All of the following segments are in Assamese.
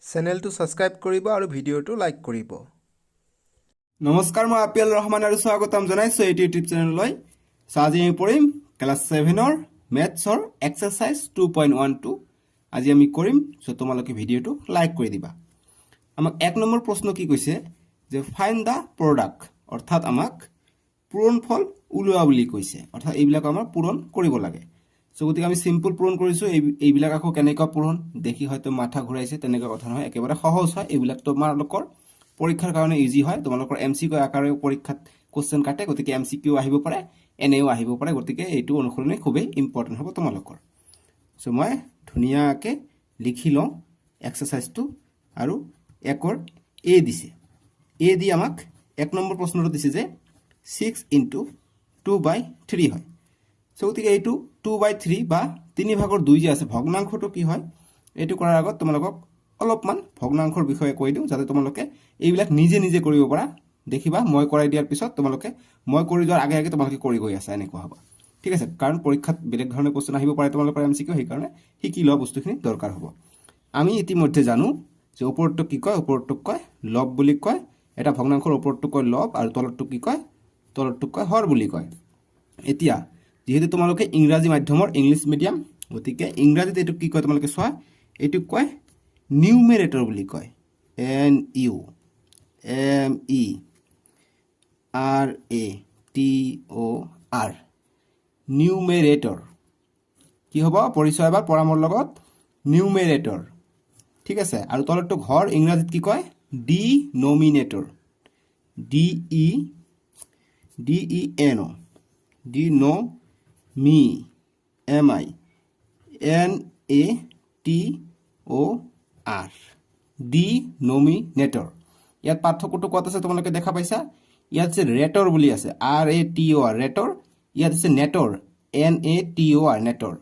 চেনেলটো ছাবস্ক্ৰাইব কৰিব আৰু ভিডিঅ'টো লাইক কৰিব। নমস্কাৰ, মই আপিয়াল ৰহমান আৰু স্বাগতম জনাইছো এইটো ইউটিউব চেনেললৈ। আজি আমি পঢ়িম ক্লাছ 7ৰ মেথছৰ এক্সাৰচাইজ 2.12। আজি আমি কৰিম, চ' তোমালোকে ভিডিঅ'টো লাইক কৰি দিবা। আমাক 1 নম্বৰ প্ৰশ্ন কি কৈছে যে ফাইণ্ড দ্য প্ৰডাক্ট, অৰ্থাৎ আমাক পূৰণফল উলিওৱা বুলি কৈছে। অৰ্থাৎ এইবিলাক আমাৰ পূৰণ কৰিব লাগে। চ' গতিকে আমি চিম্পল পূৰণ কৰিছোঁ। এইবিলাক আকৌ কেনেকুৱা পূৰণ দেখি হয়তো মাথা ঘূৰাইছে, তেনেকুৱা কথা নহয়, একেবাৰে সহজ হয়। এইবিলাক তোমালোকৰ পৰীক্ষাৰ কাৰণে ইজি হয়। তোমালোকৰ MCQ আকাৰেও পৰীক্ষাত কুৱেশ্যন কাটে, গতিকে MCQ আহিব পাৰে, এনেও আহিব পাৰে। গতিকে এইটো অনুসৰণে খুবেই ইম্পৰ্টেণ্ট হ'ব তোমালোকৰ। চ' মই ধুনীয়াকৈ লিখি লওঁ এক্সাৰচাইজটো। আৰু 1ৰ A দিছে। A দি আমাক 1 নম্বৰ প্ৰশ্নটো দিছে যে 6 × 2/3 হয়। চ' গতিকে এইটো 2/3 বা 3/2 যে আছে, ভগ্নাংশটো কি হয়, এইটো কৰাৰ আগত তোমালোকক অলপমান ভগ্নাংশৰ বিষয়ে কৈ দিওঁ, যাতে তোমালোকে এইবিলাক নিজে নিজে কৰিব পাৰা। দেখিবা মই কৰাই দিয়াৰ পিছত তোমালোকে মই কৰি যোৱাৰ আগে আগে তোমালোকে কৰি গৈ আছা, এনেকুৱা হ'ব। ঠিক আছে, কাৰণ পৰীক্ষাত বেলেগ ধৰণৰ কুৱেশ্যন আহিব পাৰে তোমালোকৰ MCQ, সেইকাৰণে শিকি লোৱা বস্তুখিনি দৰকাৰ হ'ব। আমি ইতিমধ্যে জানো যে ওপৰটোক কি কয়, ওপৰটোক কয় লব বুলি কয়। এটা ভগ্নাংশৰ ওপৰটোক কয় লব, আৰু তলৰটোক কি কয়, তলৰটোক কয় হৰ বুলি কয়। এতিয়া যিহেতু তোমালোকে ইংৰাজী মাধ্যমৰ, ইংলিছ মিডিয়াম, গতিকে ইংৰাজীত এইটোক কি কয় তোমালোকে চোৱা। এইটোক কয় নিউমেৰেটৰ বুলি কয়। NUMERATOR, নিউমেৰেটৰ। কি হ'ব পৰিচয় এবাৰ পৰা মোৰ লগত, নিউমেৰেটৰ। ঠিক আছে, আৰু তলৰটোক হৰ, ইংৰাজীত কি কয় ডিনমিনেটৰ। DENO, NATOR, denominator. ইয়াত পাৰ্থক্যটো ক'ত আছে তোমালোকে দেখা পাইছা। ইয়াত আছে ৰেটৰ বুলি আছে, RATOR, ৰেটৰ। ইয়াত আছে নেটৰ, NATOR, নেটৰ।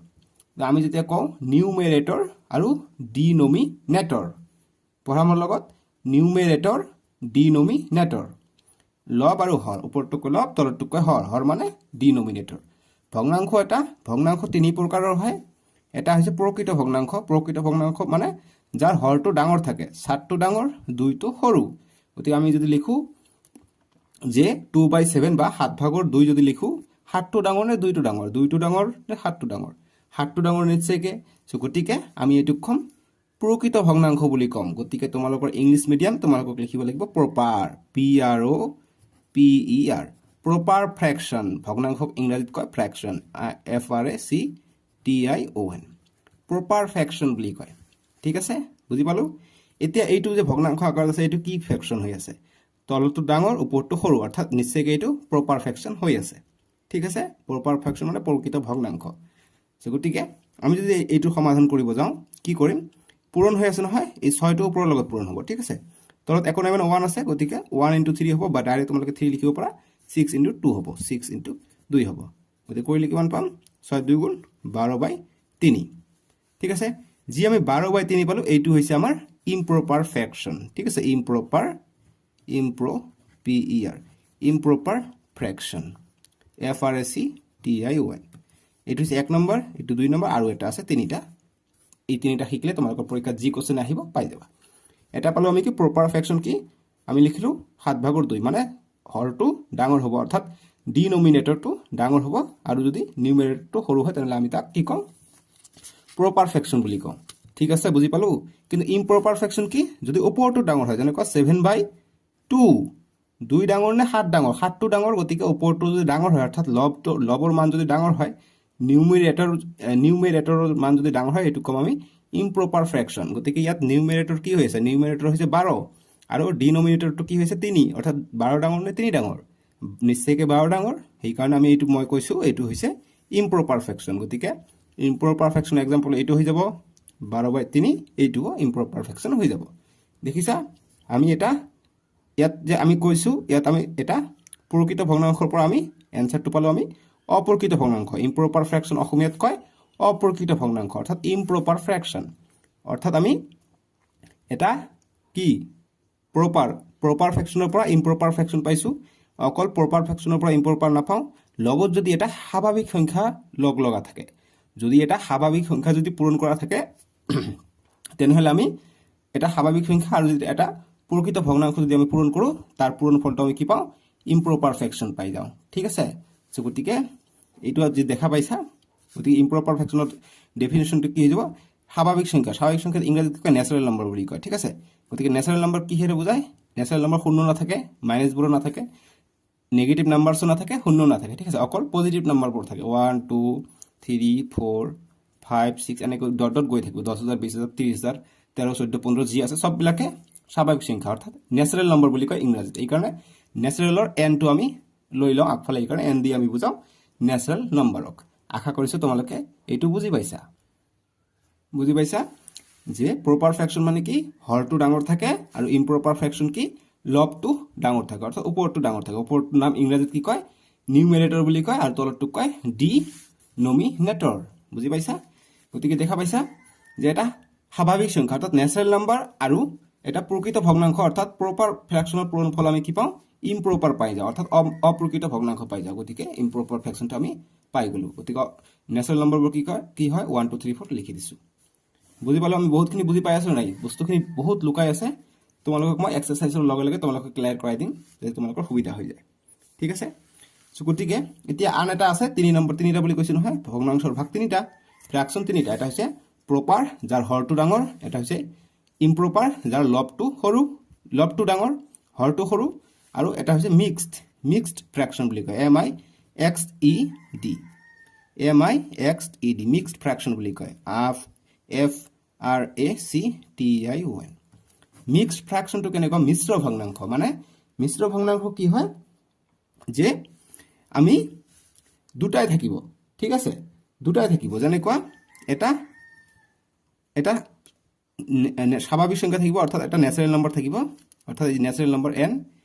আমি যেতিয়া কওঁ নিউমেৰেটৰ আৰু ডিনমিনেটৰ, পঢ়া মোৰ লগত, নিউমেৰেটৰ, ডিনমিনেটৰ। লব আৰু হৰ, ওপৰটোক লব, তলৰটোক কয় হৰ। হৰ মানে ডিনমিনেটৰ। ভগ্নাংশ এটা, ভগ্নাংশ 3 প্ৰকাৰৰ হয়। এটা হৈছে প্ৰকৃত ভগ্নাংশ। প্ৰকৃত ভগ্নাংশ মানে যাৰ হৰটো ডাঙৰ থাকে, 7টো ডাঙৰ, 2টো সৰু। গতিকে আমি যদি লিখোঁ যে 2/7 বা 7/2 যদি লিখোঁ, 7টো ডাঙৰ নে 2টো ডাঙৰ, 2টো ডাঙৰ নে 7টো ডাঙৰ, 7টো ডাঙৰ নিশ্চয়কৈ। চ' গতিকে আমি এইটোক ক'ম প্ৰকৃত ভগ্নাংশ বুলি ক'ম। গতিকে তোমালোকৰ ইংলিছ মিডিয়াম, তোমালোকক লিখিব লাগিব প্ৰপাৰ, PROPER, প্ৰপাৰ ফ্ৰেকশ্যন। ভগ্নাংশক ইংৰাজীত কয় ফ্ৰেকশ্যন, FRACTION, প্ৰপাৰ ফ্ৰেকশ্যন বুলি কয়। ঠিক আছে, বুজি পালোঁ। এতিয়া এইটো যে ভগ্নাংশ আকাৰত আছে, এইটো কি ফ্ৰেকশ্যন হৈ আছে, তলটো ডাঙৰ ওপৰটো সৰু, অৰ্থাৎ নিশ্চয়কৈ এইটো প্ৰপাৰ ফ্ৰেকশ্যন হৈ আছে। ঠিক আছে, প্ৰপাৰ ফ্ৰেকশ্যন মানে প্ৰকৃত ভগ্নাংশ। গতিকে আমি যদি এইটো সমাধান কৰিব যাওঁ, কি কৰিম, পূৰণ হৈ আছে নহয়, এই 6টো ওপৰৰ লগত পূৰণ হ'ব। ঠিক আছে, তলত একো নাই মানে 1 আছে, গতিকে 1 × 3 হ'ব, বা ডাইৰেক্ট তোমালোকে 3 লিখিব পাৰা। 6 × 2 হ'ব, 6 × 2 হ'ব। গতিকে কৰিলে কিমান পাম, 6 × 2 = 12/3। ঠিক আছে, যি আমি 12/3 পালোঁ, এইটো হৈছে আমাৰ ইম্প্ৰপাৰ ফ্ৰেকশ্যন। ঠিক আছে, ইম্প্ৰপাৰ ফ্ৰেকশ্যন, FRACTION। এইটো হৈছে 1 নম্বৰ, এইটো 2 নম্বৰ, আৰু এটা আছে 3টা। এই 3টা শিকিলে তোমালোকৰ পৰীক্ষাত যি কুৱেশ্যন আহিব পাই যাবা। এটা পালোঁ আমি কি, প্ৰপাৰ ফ্ৰেকশ্যন কি, আমি লিখিলোঁ 7/2, মানে হৰটো ডাঙৰ হ'ব, অৰ্থাৎ ডিনমিনেটৰটো ডাঙৰ হ'ব, আৰু যদি নিউমেৰেটৰটো সৰু হয়, তেনেহ'লে আমি তাক কি কওঁ, প্ৰপাৰ ফ্ৰেকশ্যন বুলি কওঁ। ঠিক আছে, বুজি পালোঁ। কিন্তু ইম্প্ৰপাৰ ফ্ৰেকশ্যন কি, যদি ওপৰটো ডাঙৰ হয়, যেনেকুৱা 7/2, 2 ডাঙৰ নে 7 ডাঙৰ, 7টো ডাঙৰ, গতিকে ওপৰটো যদি ডাঙৰ হয়, অৰ্থাৎ লবৰ মান যদি ডাঙৰ হয়, নিউমেৰেটৰৰ মান যদি ডাঙৰ হয়, এইটো ক'ম আমি ইম্প্ৰপাৰ ফ্ৰেকশ্যন। গতিকে ইয়াত নিউমেৰেটৰ কি হৈছে, নিউমেৰেটৰ হৈছে 12, আৰু ডিনমিনেটৰটো কি হৈছে 3, অৰ্থাৎ 12 ডাঙৰ নে 3 ডাঙৰ, নিশ্চয়কৈ 12 ডাঙৰ। সেইকাৰণে আমি এইটো মই কৈছোঁ, এইটো হৈছে ইম্প্ৰপাৰ ফ্ৰেকশ্যন। গতিকে ইম্প্ৰপাৰ ফ্ৰেকশ্যন এক্সাম্পল এইটো হৈ যাব 12/3, এইটোও ইম্প্ৰপাৰ ফ্ৰেকশ্যন হৈ যাব। দেখিছা, আমি এটা ইয়াত যে আমি কৈছোঁ, ইয়াত আমি এটা প্ৰকৃত ভগ্নাংশৰ পৰা আমি এনচাৰটো পালোঁ, আমি অপ্ৰকৃত ভগ্নাংশ। ইম্প্ৰপাৰ ফ্ৰেকশ্যন অসমীয়াত কয় অপ্ৰকৃত ভগ্নাংশ, অৰ্থাৎ ইম্প্ৰপাৰ ফ্ৰেকশ্যন। অৰ্থাৎ আমি এটা কি, প্ৰপাৰ ফ্ৰেকশ্যনৰ পৰা ইম্প্ৰপাৰ ফ্ৰেকশ্যন পাইছোঁ। অকল প্ৰপাৰ ফ্ৰেকশ্যনৰ পৰা ইম্প্ৰপাৰ নাপাওঁ, লগত যদি এটা স্বাভাৱিক সংখ্যা লগা থাকে, যদি এটা স্বাভাৱিক সংখ্যা যদি পূৰণ কৰা থাকে, তেনেহ'লে আমি এটা স্বাভাৱিক সংখ্যা আৰু যদি এটা প্ৰকৃত ভগ্নাংশ যদি আমি পূৰণ কৰোঁ তাৰ পূৰণ ফলটো আমি কি পাওঁ ইম্প্ৰপাৰ ফ্ৰেকশ্যন পাই যাওঁ ঠিক আছে সো গতিকে এইটো আজি দেখা পাইছা গতিকে ইম্প্ৰপাৰ ফ্ৰেকশ্যনৰ ডেফিনেশ্যনটো কি হৈ যাব স্বাভাৱিক সংখ্যাত ইংৰাজীত কয় নেচাৰেল নম্বৰ বুলি কয় ঠিক আছে গতিকে নেচাৰেল নম্বৰ কিহেৰে বুজায় নেচাৰেল নম্বৰ শূন্য নাথাকে মাইনাছবোৰো নাথাকে নেগেটিভ নাম্বাৰছো নাথাকে শূন্য নাথাকে ঠিক আছে অকল পজিটিভ নাম্বাৰবোৰ থাকে 1 2 3 4 5 6 এনেকৈ ডট গৈ থাকিব 10,000 20,000 30,000 13 14 15 যি আছে সববিলাকে স্বাভাৱিক সংখ্যা অৰ্থাৎ নেচাৰেল নম্বৰ বুলি কয় ইংৰাজীত এইকাৰণে নেচাৰেলৰ এনটো আমি লৈ লওঁ আগফালে এইকাৰণে এন দি আমি বুজাওঁ নেচাৰেল নম্বৰক আশা কৰিছোঁ তোমালোকে এইটো বুজি পাইছা যে প্ৰপাৰ ফ্ৰেকশ্যন মানে কি হৰটো ডাঙৰ থাকে আৰু ইম্প্ৰপাৰ ফ্ৰেকশ্যন কি লবটো ডাঙৰ থাকে অৰ্থাৎ ওপৰটো ডাঙৰ থাকে ওপৰটোৰ নাম ইংৰাজীত কি কয় নিউমেৰেটৰ বুলি কয় আৰু তলৰটোক কয় ডিনমিনেটৰ বুজি পাইছা গতিকে দেখা পাইছা যে এটা স্বাভাৱিক সংখ্যা অৰ্থাৎ নেচাৰেল নাম্বাৰ আৰু এটা প্ৰকৃত ভগ্নাংশ অৰ্থাৎ প্ৰপাৰ ফ্ৰেকশ্যনৰ পূৰণফল আমি কি পাওঁ ইম্প্ৰপাৰ পাই যাওঁ অৰ্থাৎ অপ্ৰকৃত ভগ্নাংশ পাই যাওঁ গতিকে ইম্প্ৰপাৰ ফ্ৰেকশ্যনটো আমি পাই গ'লোঁ গতিকে নেচাৰেল নম্বৰবোৰ কি হয় 1 2 3 4 লিখি দিছোঁ বুজি পালোঁ আমি বহুতখিনি বুজি পাই আছোঁ নাই বস্তুখিনি বহুত লুকাই আছে তোমালোকক মই এক্সাৰচাইজৰ লগে লগে তোমালোকক ক্লিয়াৰ কৰাই দিম যাতে তোমালোকৰ সুবিধা হৈ যায় ঠিক আছে সো গতিকে এতিয়া আন এটা আছে 3 নম্বৰ 3টা বুলি কৈছোঁ নহয় ভগ্নাংশৰ ভাগ 3টা ফ্ৰেকশ্যন 3টা এটা হৈছে প্ৰপাৰ যাৰ হৰটো ডাঙৰ এটা হৈছে ইম্প্ৰপাৰ যাৰ লবটো ডাঙৰ হৰটো সৰু আৰু এটা হৈছে মিক্সড ফ্ৰেকশ্যন বুলি কয় MIXED মিক্সড ফ্ৰেকশ্যন বুলি কয় FRACTION মিক্সড ফ্ৰেকশ্যনটো কেনেকুৱা মিশ্ৰ ভগ্নাংশ মানে মিশ্ৰ ভগ্নাংশ কি হয় যে আমি দুটাই থাকিব ঠিক আছে দুটাই থাকিব যেনেকুৱা এটা স্বাভাৱিক সংখ্যা থাকিব অৰ্থাৎ এটা নেচাৰেল নম্বৰ থাকিব অৰ্থাৎ নেচাৰেল নম্বৰ n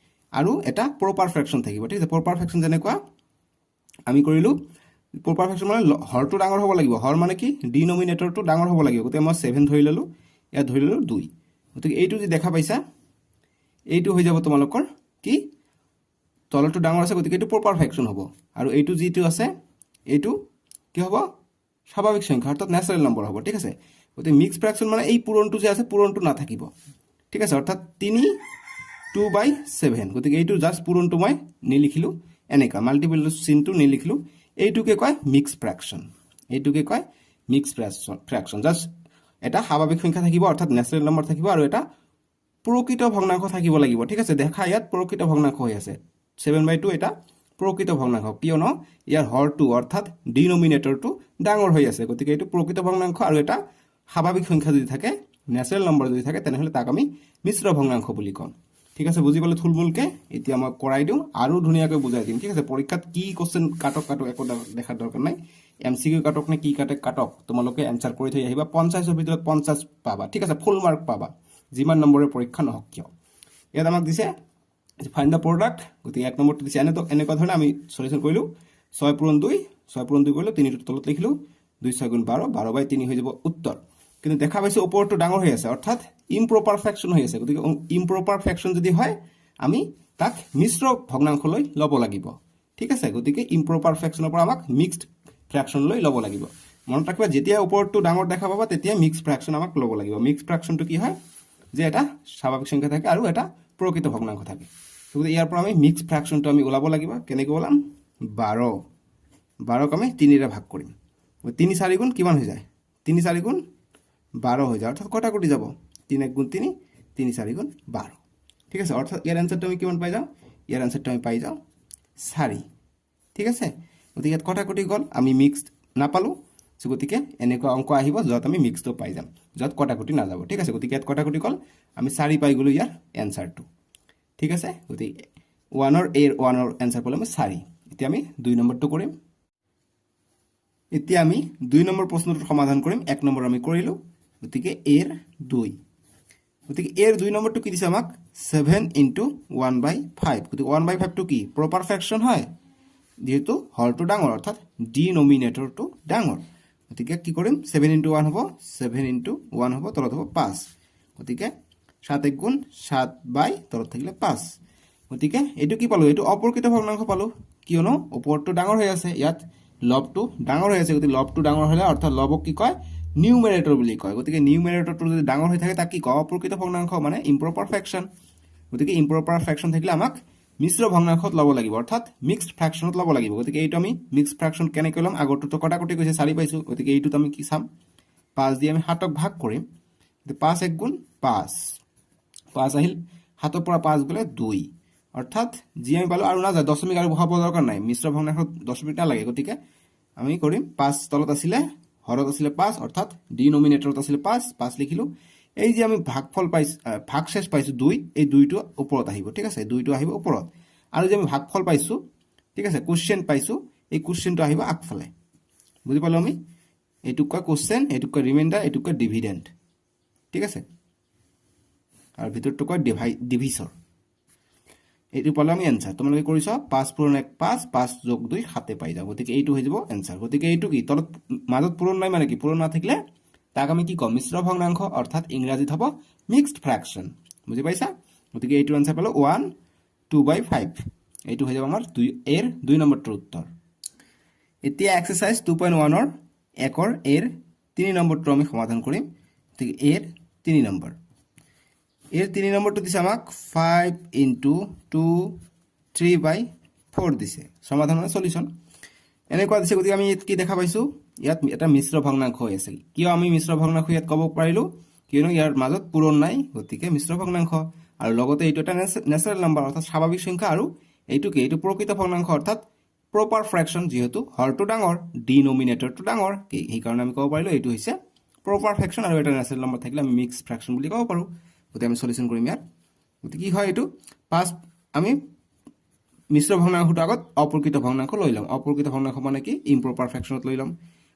আৰু এটা প্ৰপাৰ ফ্ৰেকশ্যন থাকিব ঠিক আছে প্ৰপাৰ ফ্ৰেকশ্যন যেনেকুৱা আমি কৰিলোঁ প্ৰপাৰ ফ্ৰেকশ্যন মানে হৰটো ডাঙৰ হ'ব লাগিব হৰ মানে কি ডিনমিনেটৰটো ডাঙৰ হ'ব লাগিব গতিকে মই 7 ধৰি ল'লোঁ ইয়াত ধৰি ল'লোঁ 2 গতিকে এইটো যি দেখা পাইছা এইটো হৈ যাব তোমালোকৰ কি তলৰটো ডাঙৰ আছে গতিকে এইটো প্ৰপাৰ ফ্ৰেকশ্যন হ'ব আৰু এইটো যিটো আছে এইটো কি হ'ব স্বাভাৱিক সংখ্যা অৰ্থাৎ নেচাৰেল নম্বৰ হ'ব ঠিক আছে গতিকে মিক্স ফ্ৰেকশ্যন মানে এই পূৰণটো যে আছে পূৰণটো নাথাকিব ঠিক আছে অৰ্থাৎ 3/2/7 গতিকে এইটো জাষ্ট পূৰণটো মই নিলিখিলোঁ এনেকুৱা মাল্টিপল চিনটো নিলিখিলোঁ এইটোকে কয় মিক্স ফ্ৰেকশ্যন জাষ্ট এটা স্বাভাৱিক সংখ্যা থাকিব অৰ্থাৎ নেচাৰেল নম্বৰ থাকিব আৰু এটা প্ৰকৃত ভগ্নাংশ থাকিব লাগিব ঠিক আছে দেখা ইয়াত প্ৰকৃত ভগ্নাংশ হৈ আছে 7/2 এটা প্ৰকৃত ভগ্নাংশ কিয়নো ইয়াৰ হৰটো অৰ্থাৎ ডিনমিনেটৰটো ডাঙৰ হৈ আছে গতিকে এইটো প্ৰকৃত ভগ্নাংশ আৰু এটা স্বাভাৱিক সংখ্যা যদি থাকে নেচাৰেল নম্বৰ যদি থাকে তেনেহ'লে তাক আমি মিশ্ৰ ভগ্নাংশ বুলি কওঁ ঠিক আছে বুজি পালে থুলমূলকৈ এতিয়া মই কৰাই দিওঁ আৰু ধুনীয়াকৈ বুজাই দিম ঠিক আছে পৰীক্ষাত কি কোৱেশ্চন কাটক একো দেখাৰ দৰকাৰ নাই MCQ কাটক নে কি কাটক তোমালোকে এনচাৰ কৰি থৈ আহিবা 50ৰ ভিতৰত 50 পাবা ঠিক আছে ফুল মাৰ্ক পাবা যিমান নম্বৰৰ পৰীক্ষা নহওক কিয় ইয়াত আমাক দিছে ফাইণ্ড দ্য প্ৰডাক্ট গতিকে 1 নম্বৰটো দিছে এনেকুৱা ধৰণে আমি সলিউশ্যন কৰিলোঁ 6 পূৰণ 2 কৰিলোঁ 3টোৰ তলত লিখিলোঁ 2 6 গুণ 12 12/3 হৈ যাব উত্তৰ কিন্তু দেখা পাইছোঁ ওপৰটো ডাঙৰ হৈ আছে অৰ্থাৎ ইম্প্ৰপাৰ ফ্ৰেকশ্যন হৈ আছে গতিকে ইম্প্ৰপাৰ ফ্ৰেকশ্যন যদি হয় আমি তাক মিশ্ৰ ভগ্নাংশলৈ ল'ব লাগিব ঠিক আছে গতিকে ইম্প্ৰপাৰ ফ্ৰেকশ্যনৰ পৰা আমাক মিক্সড ফ্ৰেকশ্যনলৈ ল'ব লাগিব মনত ৰাখিবা যেতিয়া ওপৰটো ডাঙৰ দেখা পাবা তেতিয়া মিক্সড ফ্ৰেকশ্যন আমাক ল'ব লাগিব মিক্সড ফ্ৰেকশ্যনটো কি হয় যে এটা স্বাভাৱিক সংখ্যা থাকে আৰু এটা প্ৰকৃত ভগ্নাংশ থাকে গতিকে ইয়াৰ পৰা আমি মিক্সড ফ্ৰেকশ্যনটো আমি ওলাব লাগিব কেনেকৈ ওলাম 12ক আমি 3ৰে ভাগ কৰিম 3 4 গুণ কিমান হৈ যায় 3 4 গুণ 12 হৈ যায় অৰ্থাৎ কটাকটি যাব 3 1 গুণ 3 3 4 গুণ 12 ঠিক আছে অৰ্থাৎ ইয়াৰ এনচাৰটো আমি কিমান পাই যাওঁ ইয়াৰ এনচাৰটো আমি পাই যাওঁ 4 ঠিক আছে গতিকে ইয়াত কটাকটি গ'ল আমি মিক্সড নাপালোঁ গতিকে এনেকুৱা অংক আহিব য'ত আমি মিক্সটো পাই যাম য'ত কটাকটি নাযাব ঠিক আছে গতিকে ইয়াত কটাকটি গ'ল আমি 4 পাই গ'লোঁ ইয়াৰ এনচাৰটো ঠিক আছে গতিকে 1ৰ এনচাৰ পালোঁ আমি 4 এতিয়া আমি 2 নম্বৰটো কৰিম এতিয়া আমি 2 নম্বৰ প্ৰশ্নটোৰ সমাধান কৰিম 1 নম্বৰ আমি কৰিলোঁ গতিকে এৰ 2 গতিকে এৰ 2 নম্বৰটো কি দিছে আমাক 7 × 1/5 গতিকে 1/5টো কি প্ৰপাৰ ফ্ৰেকশ্যন হয় যেহেতু হৰটো ডাঙৰ অৰ্থাৎ ডিনমিনেটৰটো ডাঙৰ গতিকে কি কৰিম 7 × 1 হ'ব 7 × 1 হ'ব তলত হ'ব 5 গতিকে 7 1 গুণ 7 তলত থাকিলে 5 গতিকে এইটো কি পালোঁ এইটো অপ্ৰকৃত ভগ্নাংশ পালোঁ কিয়নো ওপৰটো ডাঙৰ হৈ আছে ইয়াত লবটো ডাঙৰ হৈ আছে গতিকে লবটো ডাঙৰ হ'লে অৰ্থাৎ লবক কি কয় নিউমেৰেটৰ বুলি কয় গতিকে নিউমেৰেটৰটো যদি ডাঙৰ হৈ থাকে তাক কি কয় অপ্ৰকৃত ভগ্নাংশ মানে ইম্প্ৰপাৰ ফ্ৰেকশ্যন গতিকে ইম্প্ৰপাৰ ফ্ৰেকশ্যন থাকিলে আমাক মিশ্ৰ ভগ্নাংশত ল'ব লাগিব অৰ্থাৎ মিক্সড ফ্ৰেকশ্যনত ল'ব লাগিব গতিকে এইটো আমি মিক্সড ফ্ৰেকশ্যন কেনেকৈ ল'ম আগৰটোতো কটাকটি গৈছে 4 পাইছোঁ গতিকে এইটোত আমি কি চাম 5 দিয়ে আমি 7ক ভাগ কৰিম 5 1 গুণ 5 5 আহিল 7ৰ পৰা 5 গ'লে 2 অৰ্থাৎ যি আমি পালোঁ আৰু নাযায় দশমিক আৰু বহাব দৰকাৰ নাই মিশ্ৰ ভগ্নাংশত দশমিক নালাগে গতিকে আমি কৰিম 5 তলত আছিলে হৰত আছিলে 5 অৰ্থাৎ ডিনোমিনেটৰত আছিলে 5 লিখিলোঁ এই যে আমি ভাগফল পাইছোঁ ভাগশেষ পাইছোঁ 2 এই 2টো ওপৰত আহিব ঠিক আছে 2টো আহিব ওপৰত আৰু যে আমি ভাগফল পাইছোঁ ঠিক আছে কোশ্চেন পাইছোঁ এই কোশ্চেনটো আহিব আগফালে বুজি পালোঁ আমি এইটোক কয় কোশ্চেন এইটোক কয় ৰিমাইণ্ডাৰ এইটোক কয় ডিভিডেণ্ড ঠিক আছে আৰু ভিতৰটো কয় ডিভিছৰ এইটো পালোঁ আমি এনচাৰ তোমালোকে কৰিছ 5 পূৰণ 1 5 5 যোগ 2 7 পাই যাওঁ গতিকে এইটো হৈ যাব এনচাৰ গতিকে এইটো কি তলত মাজত পূৰণ নাই মানে কি পূৰণ নাথাকিলে তাক আমি কি কম মিশ্ৰ ভগ্নাংশ অৰ্থাৎ ইংৰাজীত হ'ব মিক্সড ফ্ৰেকশ্যন বুজি পাইছা গতিকে এইটো এনচাৰ পালোঁ 1 2/5 এইটো হৈ যাব আমাৰ 2 নম্বৰটোৰ উত্তৰ এতিয়া এক্সাৰসাইজ 2.1 একৰ এৰ 3 নম্বৰটো আমি সমাধান কৰিম গতিকে এৰ 3 নম্বৰ এর 3 নম্বরটো দিছে আমাক 5 * 2 3/4 দিছে সমাধান মানে সলিউশন এনেকুৱা দিছে গতিকে আমি কি দেখা পাইছো ইয়াত এটা মিশ্র ভগ্নাংশ হৈ আছে কিয় আমি মিশ্র ভগ্নাংশ ইয়াত ক'ব পাৰিলো কিয়নো ইয়াৰ মাজত পূৰণ নাই গতিকে মিশ্ৰ ভগ্নাংশ আৰু লগতে এইটো এটা ন্যাচাৰাল নাম্বাৰ অৰ্থাৎ স্বাভাৱিক সংখ্যা আৰু এইটো কি এইটো প্ৰকৃত ভগ্নাংশ অৰ্থাৎ প্ৰপাৰ ফ্ৰেকশ্যন যেহেতু হৰটো ডাঙৰ ডিনোমিনেটৰটো ডাঙৰ এই কাৰণে আমি ক'ব পাৰিলো এইটো হৈছে প্ৰপাৰ ফ্ৰেকশ্যন আৰু এটা ন্যাচাৰাল নাম্বাৰ থাকিলে আমি মিক্স ফ্ৰেকশ্যন বুলি ক'ব পাৰো গতিকে আমি সলিউশন কৰিম ইয়াৰ গতিকে কি হয় এইটো পাঁচ আমি মিশ্ৰ ভগ্নাংশটো আগত অপ্ৰকৃত ভগ্নাংশ লৈ ল'ম অপ্ৰকৃত ভগ্নাংশ মানে কি ইম্প্ৰপাৰ ফ্ৰেকশ্যনত লৈ ল'ম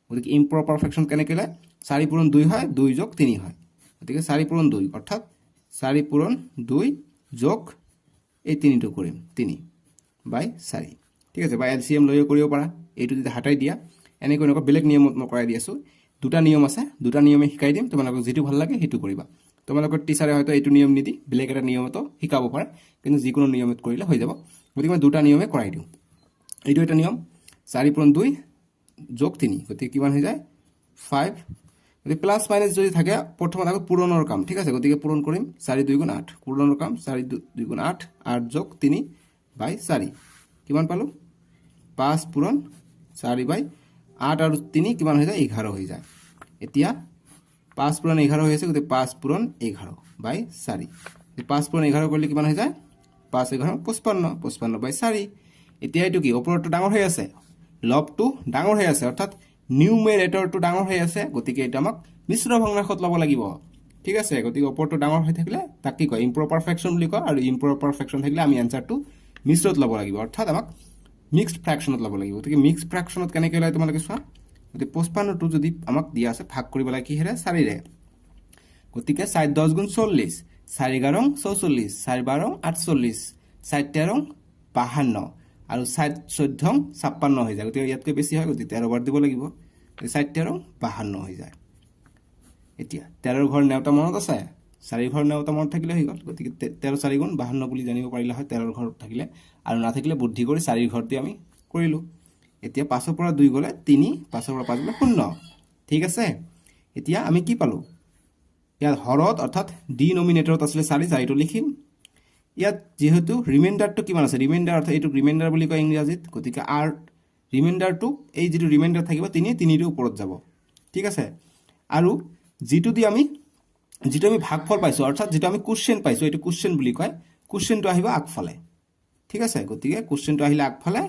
গতিকে ইম্প্ৰপাৰ ফ্ৰেকশ্যন কেনেকৈ লয় 4 পূৰণ 2 হয় 2 যোগ 3 হয় গতিকে 4 পূৰণ 2 অৰ্থাৎ 4 পূৰণ 2 যোগ এই 3টো কৰিম 3/4 ঠিক আছে বা এলচিএম লৈও কৰিব পাৰা এইটো যদি হাতাই দিয়া এনেকৈ বেলেগ নিয়মত মই কৰাই দি আছোঁ দুটা নিয়ম আছে দুটা নিয়মে শিকাই দিম তোমালোকক যেটো ভাল লাগে সেইটো কৰিবা তোমালোকৰ টিচাৰে হয়তো এইটো নিয়ম নিদি বেলেগ এটা নিয়মতো শিকাব পাৰে কিন্তু যিকোনো নিয়মত কৰিলে হৈ যাব গতিকে মই দুটা নিয়মে কৰাই দিওঁ এইটো এটা নিয়ম 4 পূৰণ 2 যোগ 3 গতিকে কিমান হৈ যায় 5 গতিকে প্লাস মাইনাস যদি থাকে প্ৰথমত আমি পূৰণৰ কাম ঠিক আছে গতিকে পূৰণ কৰিম 4 2 গুণ 8 পূৰণৰ কাম 4 2 গুণ 8 8 যোগ 3/4 কিমান পালো 5 পূৰণ 4/8 আৰু 3 কিমান হৈ যায় 11 হৈ যায় এতিয়া 5 পূৰণ 11 হৈ আছে গতিকে 5 পূৰণ 11/4 5 পূৰণ 11 কৰিলে কিমান হৈ যায় 5 11 55 55/4 এতিয়া এইটো কি ওপৰটো ডাঙৰ হৈ আছে লবটো ডাঙৰ হৈ আছে অৰ্থাৎ নিউমেৰেটৰটো ডাঙৰ হৈ আছে গতিকে এটা আমাক মিশ্ৰ ভগ্নাংশত ল'ব লাগিব ঠিক আছে গতিকে ওপৰটো ডাঙৰ হৈ থাকিলে তাক কি কয় ইম্প্ৰপাৰ ফ্ৰেকশ্যন বুলি কয় আৰু ইম্প্ৰপাৰ ফ্ৰেকশ্যন থাকিলে আমি এনসাৰটো মিশ্ৰত ল'ব লাগিব অৰ্থাৎ আমাক মিক্সড ফ্ৰেকশ্যনত ল'ব লাগিব গতিকে মিক্সড ফ্ৰেকশ্যনত কেনেকৈ লয় তোমালোকে চোৱা গতিকে 55টো যদি আমাক দিয়া আছে ভাগ কৰিব লাগে কিহেৰে 4ৰে গতিকে 4 10 গুণ 40 4 11 44 4 12 48 4 13 52 আৰু 4 14 56 হৈ যায় গতিকে ইয়াতকৈ বেছি হয় গতিকে 13 বাৰ দিব লাগিব 4 13 52 হৈ যায় এতিয়া 13ৰ ঘৰ নেওতা মনত আছে 4 ঘৰ নেওতা মনত থাকিলে হৈ গ'ল গতিকে 13 4 গুণ 52 বুলি জানিব পাৰিলা হয় 13ৰ ঘৰ থাকিলে আৰু নাথাকিলে বুদ্ধি কৰি 4 ঘৰতে আমি কৰিলো এতিয়া 5ৰ পৰা 2 গলে 3 5ৰ পৰা 5 গলে 0 ঠিক আছে এতিয়া আমি কি পালো ইয়াত হৰত অৰ্থাৎ ডিনোমিনেটৰত আসলে 4 4টো লিখিম ইয়াত যেহেতু ৰিমাইণ্ডাৰটো কিমান আছে ৰিমাইণ্ডাৰ অৰ্থাৎ এইটো ৰিমাইণ্ডাৰ বুলি কয় ইংৰাজীত গতিকে আৰ ৰিমাইণ্ডাৰটো এই যেটো ৰিমাইণ্ডাৰ থাকিব 3 3ৰ ওপৰত যাব ঠিক আছে আৰু যেটো আমি ভাগফল পাইছো অৰ্থাৎ যেটো আমি কোশ্চেন পাইছো এইটো কোশ্চেন বুলি কয় কোশ্চেনটো আহিব আগফালে ঠিক আছে গতিকে কোশ্চেনটো আহিলে আগফালে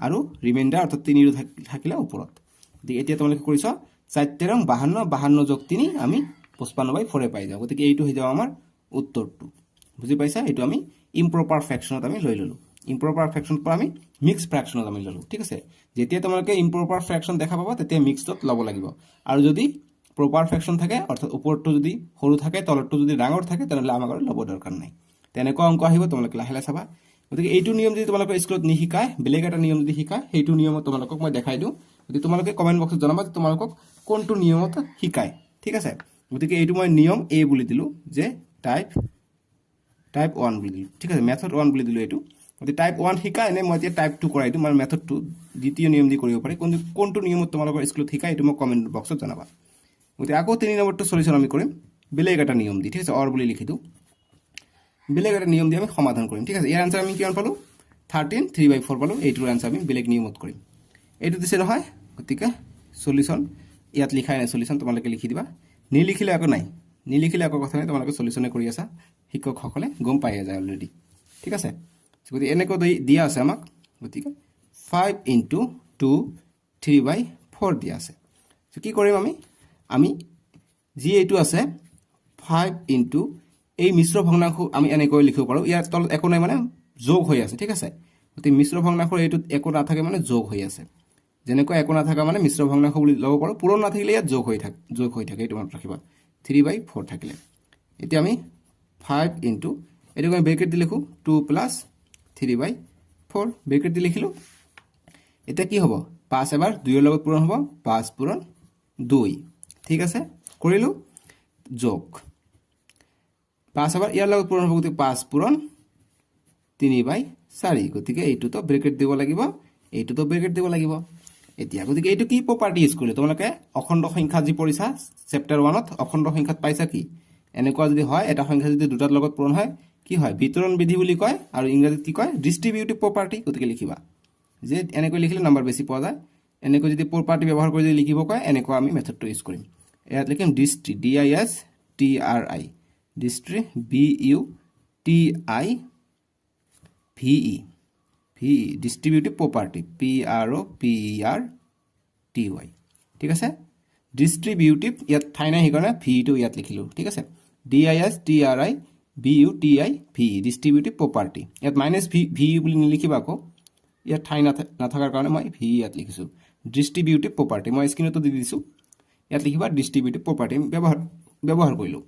আৰু ৰিমাইণ্ডাৰ অৰ্থাৎ 3ৰ থাকিলে ওপৰত গতিকে এতিয়া তোমালোকে কৰিছ 4 13 52 52 যোগ 3 আমি 55/4 পাই যাও গতিকে এইটো হৈ যাব আমাৰ উত্তৰটো বুজি পাইছা এইটো আমি ইম্প্ৰপাৰ ফ্ৰেকশ্যনত আমি লৈ ললো ইম্প্ৰপাৰ ফ্ৰেকশ্যন পৰা আমি মিক্স ফ্ৰেকশ্যনত আমি ললো ঠিক আছে যেতিয়া তোমালোকে ইম্প্ৰপাৰ ফ্ৰেকশ্যন দেখা পাবা তেতিয়া মিক্সডত ল'ব লাগিব আৰু যদি প্ৰপাৰ ফ্ৰেকশ্যন থাকে অৰ্থাৎ ওপৰটো যদি সৰু থাকে তলৰটো যদি ডাঙৰ থাকে তেনহলে আমাক আৰু ল'ব দৰকাৰ নাই তেনেকুৱা অংক আহিব তোমালোকে লাহে লাহে চাবা গতিকে এইটো নিয়ম যদি তোমালোকে স্কুলত নিশিকায় বেলেগ এটা নিয়ম যদি শিকায় সেইটো নিয়মত তোমালোকক মই দেখাই দিওঁ যদি তোমালোকে কমেন্ট বক্সত জনাবা যে তোমালোকক কোনটো নিয়মত শিকায় ঠিক আছে গতিকে এইটো মই নিয়ম এ বুলি দিলো যে টাইপ 1 বুলি দিলো ঠিক আছে মেথড 1 বুলি দিলো এইটো গতিকে টাইপ 1 শিকায় নে মই এতিয়া টাইপ 2 কৰাই দিম মানে মেথড 2 দ্বিতীয় নিয়ম দি কৰিব পাৰি কোনটো নিয়মত তোমালোকৰ স্কুলত শিকায় এইটো মই কমেন্ট বক্সত জনাবা গতিকে আকৌ 3 নম্বৰটো সলিউশন আমি কৰিম বেলেগ এটা নিয়ম দি ঠিক আছে অৰ বুলি লিখি দিওঁ বেলেগ এটা নিয়ম দি আমি সমাধান কৰিম ঠিক আছে ইয়াৰ আনসাৰ আমি কিমান পালো 13 3/4 পালো এইটোৰ আনসাৰ আমি বেলেগ নিয়মত কৰিম এইটো দিছে নহয় গতিকে সলিউশন ইয়াত লিখাই নাই সলিউশন তোমালোকে লিখি দিবা নিলিখিলে আকৌ নাই নিলিখিলে আকৌ কথা নাই তোমালোকে সলিউশনে কৰি আছা শিক্ষকসকলে গম পাই যায় অলৰেডি ঠিক আছে গতিকে এনেকৈ দিয়া আছে আমাক গতিকে 5 * 2 3/4 দিয়া আছে সো কি কৰিম আমি যি এইটো আছে 5 * এই মিশ্ৰ ভগ্নাংশ আমি এনেকৈ লিখিব পাৰো ইয়াৰ তলত একো নাই মানে যোগ হৈ আছে ঠিক আছে গতিকে মিশ্ৰ ভগ্নাংশৰ এইটো একো নাথাকে মানে যোগ হৈ আছে যেনেকৈ একো নাথাকা মানে মিশ্ৰ ভগ্নাংশ বুলি ল'ব পাৰো পূৰণ নাথাকিলে ইয়াত যোগ হৈ থাকে এইটো মনত ৰাখিবা 3/4 থাকিলে এতিয়া আমি 5 * এটো আমি ব্ৰেকেট দি লিখো 2 + 3/4 ব্ৰেকেট দি লিখিলো এতিয়া কি হ'ব 5 এবাৰ 2 এৰ লগত পূৰণ হ'ব 5 পূৰণ 2 ঠিক আছে কৰিলো যোগ 5 এবাৰ ইয়াৰ লগত পূৰণ হ'ব গতিকে 5 পূৰণ 3/4 গতিকে এইটো তো ব্ৰেকেট দিব লাগিব এইটো তো ব্ৰেকেট দিব লাগিব এতিয়া গতিকে এইটো কি প্ৰপাৰ্টি ইউজ কৰিলে তোমালোকে অখণ্ড সংখ্যা যি পঢ়িছা চেপ্টাৰ 1ত অখণ্ড সংখ্যাত পাইছা কি এনেকুৱা যদি হয় এটা সংখ্যা যদি দুটাৰ লগত পূৰণ হয় কি হয় বিতৰণ বিধি বুলি কয় আৰু ইংৰাজীত কি কয় ডিস্ট্ৰিবিউটিভ প্ৰপাৰ্টি গতিকে লিখিবা যে এনেকৈ লিখিলে নাম্বাৰ বেছি পোৱা যায় এনেকৈ যদি প্ৰপাৰ্টি ব্যৱহাৰ কৰি যদি লিখিব কয় এনেকুৱা আমি মেথডটো ইউজ কৰিম ইয়াত লিখিম ডিস্ট্ৰি DISTRI ডিস্ট্ৰি BUTIVE ডিস্ট্ৰিবিউটিভ প্ৰপাৰ্টি PROPERTY ঠিক আছে ডিস্ট্ৰিবিউটিভ ইয়াত ঠাই নাই সেইকাৰণে ভিটো ইয়াত লিখিলো ঠিক আছে DISTRI BUTIVE ডিস্ট্ৰিবিউটিভ প্ৰপাৰ্টি ইয়াত -v বুলি নিলিখিবা আকৌ ইয়াত ঠাই নাথাকাৰ কাৰণে মই ভি ইয়াত লিখিছো ডিস্ট্ৰিবিউটিভ প্ৰপাৰ্টি মই স্ক্ৰিনতো দি দিছো ইয়াত লিখিবা ডিস্ট্ৰিবিউটিভ প্ৰপাৰ্টি ব্যৱহাৰ কৰিলো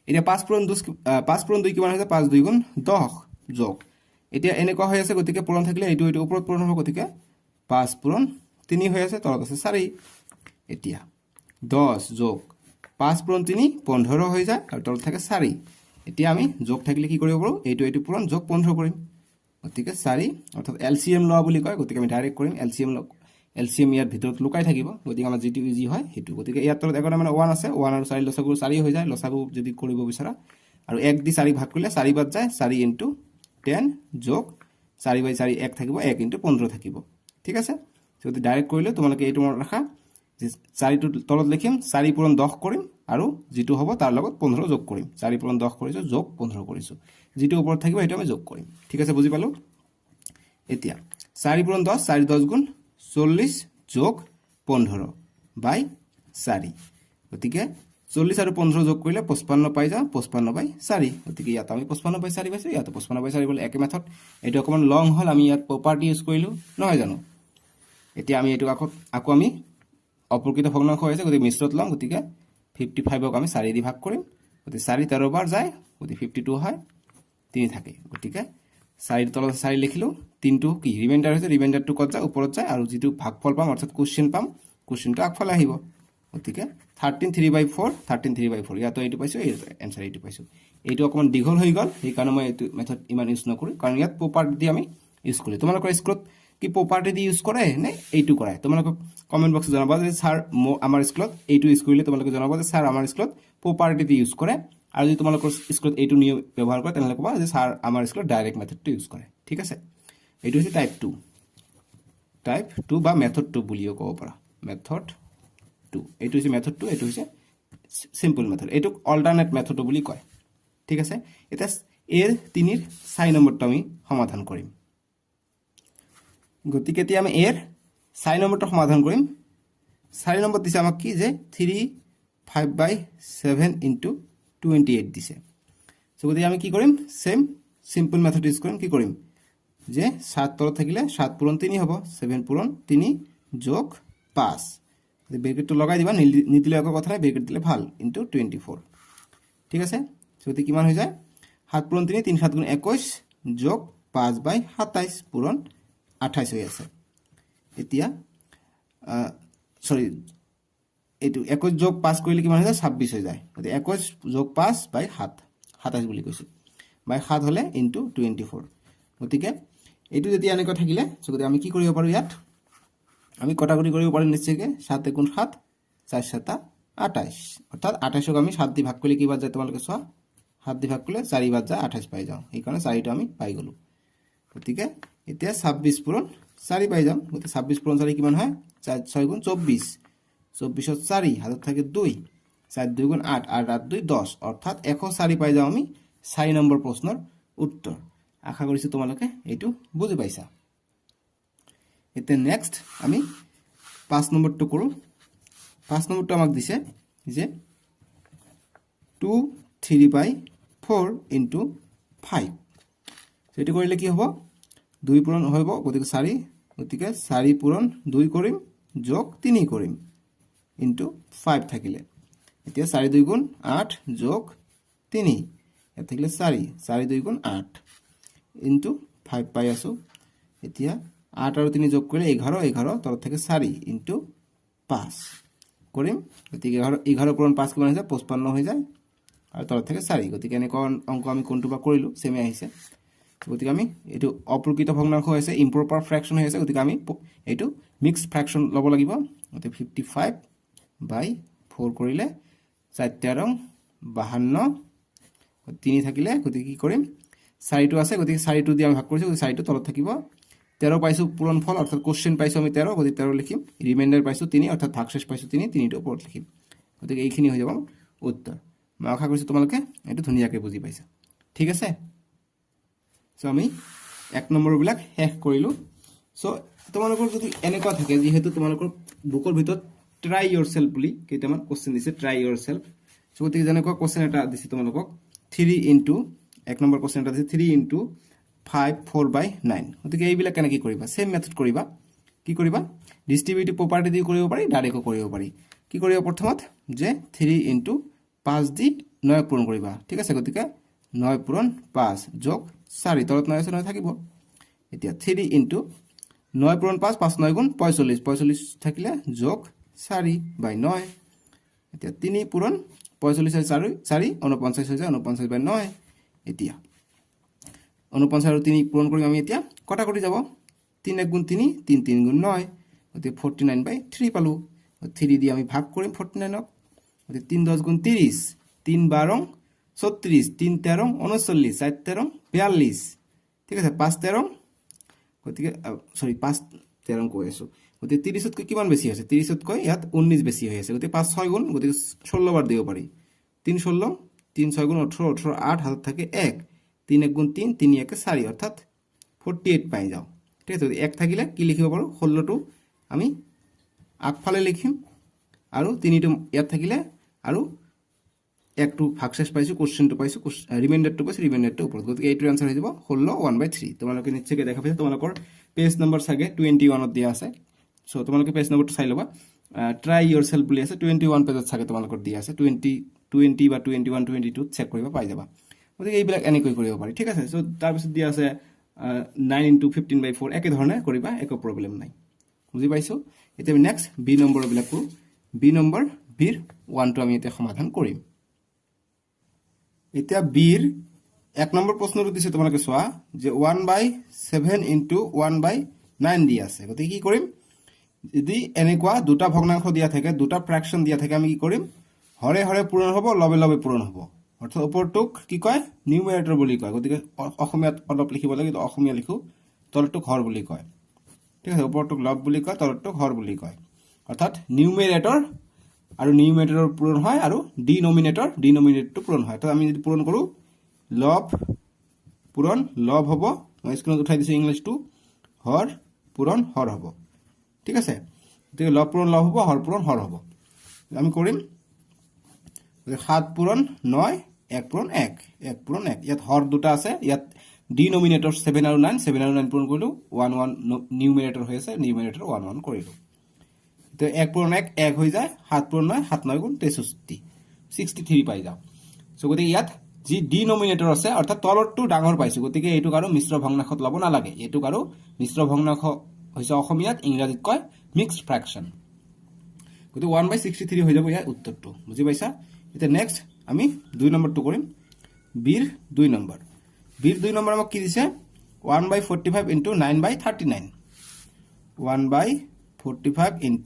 এতিয়া 5 পূৰণ 2 কিমান হৈছে 5 2 গুণ 10 যোগ এতিয়া এনেকুৱা হৈ আছে গতিকে পূৰণ থাকিলে এইটো ওপৰত পূৰণ হ'ব গতিকে 5 পূৰণ 3 হৈ আছে তলত আছে 4 এতিয়া 10 যোগ 5 পূৰণ 3 15 হৈ যায় আৰু তলত থাকে 4 এতিয়া আমি যোগ থাকিলে কি কৰিব পাৰো এইটো পূৰণ যোগ 15 কৰিম গতিকে 4 অৰ্থাৎ এলসিএম লোৱা বুলি কয় গতিকে আমি ডাইৰেক্ট কৰিম এলসিএম ইয়াৰ ভিতৰত লুকাই থাকিব গতিকে আমাৰ যিটো ইজি হয় হেতু গতিকে ইয়াত তলত একোটা মানে 1 আছে 1 আৰু 4 লসাগু 4 হৈ যায় লসাগু যদি কৰিব বিচাৰা আৰু 1 দি 4 ভাগ কৰিলে 4 বাদ যায় 4 * 10 যোগ 4/4 1 থাকিব 1 * 15 থাকিব ঠিক আছে যদি ডাইৰেক্ট কৰিলে তোমালোকে এইটো মনত ৰাখা যে 4 টো তলত লিখিম 4 পূৰণ 10 কৰিম আৰু যেটো হ'ব তাৰ লগত 15 যোগ কৰিম 4 পূৰণ 10 কৰিছো যোগ 15 কৰিছো যেটো ওপৰত থাকিব এটা আমি যোগ কৰিম ঠিক আছে বুজি পালো এতিয়া 4 পূৰণ 10 4 10 গুণ 40 যোগ 15/4 গতিকে 40 আৰু 15 যোগ কৰিলে 55 পাই যাম 55/4 গতিকে ইয়াত আমি 55/4 পাইছো ইয়াত 55/4 বলে একে মেথড এটো অকমান লং হল আমি ইয়াত প্ৰপাৰ্টি ইউজ কৰিলো নহয় জানো এতিয়া আমি এটো আকৌ আমি অপ্ৰকৃত ভগ্নাংশ হৈছে গতিকে মিশ্ৰত লম গতিকে 55 ক আমি 4 দি ভাগ কৰিম গতিকে 4 13 বাৰ যায় গতিকে 52 হয় 3 থাকে গতিকে 4 তলত 4 লিখিলো 3 টো কি ৰিমাইন্ডাৰ হৈছে ৰিমাইন্ডাৰটো কত যায় ওপৰত যায় আৰু যেটো ভাগফল পাম অৰ্থাৎ কোশ্চেন পাম কোশ্চেনটো আগফালে আহিব গতিকে 13 3/4 ইয়াতো এইটো পাইছো এই আনসাৰ এইটো পাইছো এইটো অকমান দীঘল হৈ গল এই কাৰণে মই এইটো মেথড ইমান ইউজ নকৰো কাৰণ ইয়াত প্ৰপাৰ্টি দি আমি ইউজ কৰো তোমালোকৰ স্কুলত কি প্ৰপাৰ্টি দি ইউজ কৰে নে এইটো কৰে তোমালোকে কমেন্ট বক্সত জনাবা যে স্যাৰ আমাৰ স্কুলত এইটো ইউজ কৰিলে তোমালোকে জনাবা যে স্যাৰ আমাৰ স্কুলত প্ৰপাৰ্টি দি ইউজ কৰে আৰু যদি তোমালোকৰ স্কুলত এইটো নিয়ম ব্যৱহাৰ কৰে তেনলে কবা যে স্যাৰ আমাৰ স্কুলত ডাইৰেক্ট মেথডটো ইউজ কৰে ঠিক আছে এইটো হৈছে টাইপ 2 বা মেথড 2 বুলিও ক'ব পাৰা মেথড 2 এইটো হৈছে মেথড 2 এইটো হৈছে সিম্পল মেথড এইটো অল্টারনেট মেথড বুলি কয় ঠিক আছে এটা এর 3 এর 4 নম্বৰটো আমি সমাধান কৰিম গতিকে এতিয়া আমি এৰ 4 নম্বৰটো সমাধান কৰিম 4 নম্বৰ দিছে আমাক কি যে 3 5/7 * 28 দিছে সো গতিকে আমি কি কৰিম সেম সিম্পল মেথড ইউজ কৰিম কি কৰিম যে 7 তলত থাকিলে 7 পূৰণ 3 হ'ব 7 পূৰণ 3 যোগ 5 ব্ৰেকেটটো লগাই দিবা নিদিলে একো কথা নাই ব্ৰেকেট দিলে ভাল ইনটু 24 ঠিক আছে সো কিমান হৈ যায় 7 পূৰণ 3 3 7 গুণ 21 যোগ 5/27 পূৰণ 28 হৈ আছে এতিয়া সৰি এটো 21 যোগ 5 কৰিলে কিমান হৈ যায় 26 হৈ যায় গতি 21 যোগ 5/7 27 বুলি কৈছো বাই 7 হলে ইনটু 24 গতিকে এটো যদি এনেকৈ থাকিলে সো গতি আমি কি কৰিব পাৰো ইয়াত আমি কটাকটি কৰিব পাৰিম নিশ্চয়কৈ 7 * 7 4 7 28 অৰ্থাৎ 28ক আমি 7 দি ভাগ কৰিলে কি বাদ যায় তোমালোকে চোৱা 7 দি ভাগ কৰিলে 4 বাদ যায় 28 পাই যাওঁ এইকাৰণে 4টো আমি পাই গলো গতিকে এতিয়া 26 পূৰণ 4 পাই যাম গতিকে 26 পূৰণ 4 কিমান হয় 4 6 গুণ 24 24ত 4 হাতত থাকে 2 4 2 গুণ 8 8 8 2 10 অৰ্থাৎ 104 পাই যাওঁ আমি 4 নম্বৰ প্ৰশ্নৰ উত্তৰ আশা কৰিছো তোমালোকে এইটো বুজি পাইছা এতিয়া নেক্সট আমি 5 নম্বৰটো কৰো 5 নম্বৰটো আমাক দিছে যে 2 3/4 * 5 সেটি কৰিলে কি হ'ব 2 পূৰণ হ'ব গতিকে 4 গতিকে 4 পূৰণ 2 কৰিম যোগ 3 কৰিম ইনটু 5 থাকিলে এতিয়া 4 2 গুণ 8 যোগ 3 এটা থাকিলে 4 4 2 গুণ 8 ইনটু 5 পাই আছো এতিয়া 8 আৰু 3 যোগ কৰিলে 11 11 তলত থাকে 4 ইনটু 5 কৰিম গতিকে 11 পূৰণ 5 কিমান হৈছে 55 হৈ যায় আৰু তলত থাকে 4 গতিকে এনেকুৱা অংক আমি কোনটো বা কৰিলো সেমে আহিছে গতিকে আমি এটো অপ্ৰকৃত ভগ্নাংশ হৈছে ইম্প্ৰপাৰ ফ্ৰেকশন হৈছে গতিকে আমি এটো মিক্সড ফ্ৰেকশন লব লাগিব গতিকে 55/4 কৰিলে 4 13 52 3 থাকিলে গতিকে কি কৰিম 4টো আছে গতিকে 4টো দি আমি ভাগ কৰিছো গতিকে 4টো তলত থাকিব 13 পাইছো পূৰণ ফল অৰ্থাৎ কোশ্চেন পাইছো আমি 13 গতিকে 13 লিখিম ৰিমাইন্ডাৰ পাইছো 3 অৰ্থাৎ ভাগশেষ পাইছো 3 3টো ওপৰত লিখিম গতিকে এইখিনি হৈ যাব উত্তৰ মই আশা কৰিছো তোমালোকে এটো ধুনিয়াকৈ বুজি পাইছা ঠিক আছে সো আমি 1 নম্বৰ বিলাক শেষ কৰিলো সো তোমালোকৰ যদি এনেকুৱা থাকে যেহেতু তোমালোকৰ বুকৰ ভিতৰত ট্ৰাই ইয়োৰসেলফ বুলি কেইটামান কোশ্চেন দিছে ট্ৰাই ইয়োৰসেলফ সো গতিকে যেনেকুৱা কোশ্চেন এটা দিছে তোমালোকক 3 ইনটু 1 নম্বৰ কোশ্চেন এটা দিছে 3 ইনটু 5 4/9 গতিকে এইবিলাক কেনেকৈ কৰিবা সেম মেথড কৰিবা কি কৰিবা ডিস্ট্ৰিবিউটিভ প্ৰপাৰ্টি দি কৰিব পাৰি ডাইৰেক্ট কৰিব পাৰি কি কৰিবা প্ৰথমত যে 3 ইনটু 5 দি 9 পূৰণ কৰিবা ঠিক আছে গতিকে 9 পূৰণ 5 যোগ 4 তলত 9 আছে 9 থাকিব এতিয়া 3 ইনটু 9 পূৰণ 5 5 9 গুণ 45 45 থাকিলে যোগ 4/9 এতিয়া 3 পূৰণ 45 4 4 49 হৈ যায় 49/9 এতিয়া 49 আৰু 3 পূৰণ কৰিম আমি এতিয়া কটাকটি যাব 3 1 গুণ 3 3 3 গুণ 9 গতিকে 49/3 পালো 3 দি আমি ভাগ কৰিম 49ক গতিকে 3 10 গুণ 30 3 12 36 3 13 39 4 13 42 ঠিক আছে 5 13 গতিকে সরি 5 13 কৈ আছো গতিকে 30 তকৈ কিমান বেছি আছে 30 তকৈ ইয়াত 19 বেছি হৈ আছে গতিকে 5 6 গুণ গতিকে 16 বাৰ দিব পাৰি 3 16 3 6 গুণ 18 18 8 হাতত থাকে 1 3 1 গুণ 3 3 1 4 অর্থাৎ 48 পাই যাও ঠিক আছে 1 থাকিলে কি লিখিব পাৰো 16 টো আমি আগফালে লিখিম আৰু 3 টো ইয়াত থাকিলে আৰু একটু ভাগশেষ পাইছো কোশ্চেনটো পাইছো রিমাইন্ডারটো পাইছো রিমাইন্ডারটো উপর গতিকে এইটো आंसर হৈ যাব 16 1/3 তোমালোকে নিশ্চয়কৈ দেখা পাইছা তোমালোকৰ পেজ নম্বৰ সাগে 21 ত দিয়া আছে সো তোমালোকে পেজ নম্বৰটো চাই লবা ট্ৰাই ইয়োৰসেলফ বুলি আছে 21 পেজত সাগে তোমালোকৰ দিয়া আছে 20 বা 21 22 চেক কৰিবা পাই যাবা গতিকে এইবিলাক এনেকৈ কৰিব পাৰি ঠিক আছে সো তাৰ পিছত দিয়া আছে 9 * 15/4 একে ধৰণে কৰিবা একো প্ৰবলেম নাই বুজি পাইছো এতিয়া নেক্সট বি নম্বৰ বিলাক কৰো বি নম্বৰ বিৰ 1 টো আমি এতিয়া সমাধান কৰিম এতিয়া বিৰ 1 নম্বৰ প্ৰশ্নটো দিছে তোমালোকে চোৱা যে 1/7 * 1/9 দি আছে গতিকে কি কৰিম যদি এনেকুৱা দুটা ভগ্নাংশ দিয়া থাকে দুটা ফ্ৰ্যাকশন দিয়া থাকে আমি কি কৰিম হৰে হৰে পূৰণ হ'ব লবে লবে পূৰণ হ'ব অৰ্থাৎ ওপৰটোক কি কয় নিউমেৰেটৰ বুলি কয় গতিকে অসমীয়াত অলপ লিখিব লাগে তো অসমীয়া লিখো তলটোক হৰ বুলি কয় ঠিক আছে ওপৰটোক লব বুলি কয় তলটোক হৰ বুলি কয় অৰ্থাৎ নিউমেৰেটৰ আৰু নিউমেৰেটৰ পূৰণ হয় আৰু ডিনোমিনেটৰটো পূৰণ হয় তো আমি যদি পূৰণ কৰো লব পূৰণ লব হ'ব মই স্ক্ৰিনত উঠাই দিছো ইংলিশটো হৰ পূৰণ হৰ হ'ব ঠিক আছে তো লব পূৰণ লব হ'ব হৰ পূৰণ হৰ হ'ব আমি কৰিম 7 পূৰণ 9 1 পূৰণ 1 1 পূৰণ 1 ইয়াত হৰ দুটা আছে ইয়াত ডিনোমিনেটৰ 7 আৰু 9 7 আৰু 9 পূৰণ কৰিলো 1 1 নিউমেৰেটৰ হৈ আছে নিউমেৰেটৰ 1 1 কৰিলো তো 1 পূৰণ 1 1 হৈ যায় 7 পূৰণ 9 7 9 গুণ 63 63 পাই যাও সো গতিকে ইয়াত যি ডিনোমিনেটৰ আছে অৰ্থাৎ তলৰটো ডাঙৰ পাইছো গতিকে এইটো আৰু মিশ্ৰ ভগ্নাংশত লব না লাগে এইটো আৰু মিশ্ৰ ভগ্নাংশ হৈছে অসমীয়াত ইংৰাজীত কয় মিক্সড ফ্ৰ্যাকশন গতিকে 1/63 হৈ যাব ইয়াৰ উত্তৰটো বুজি পাইছা এতিয়া নেক্সট আমি 2 নম্বৰটো কৰিম বিৰ 2 নম্বৰ বিৰ 2 নম্বৰ আমাক কি দিছে 1/45 * 9/39 1/45 *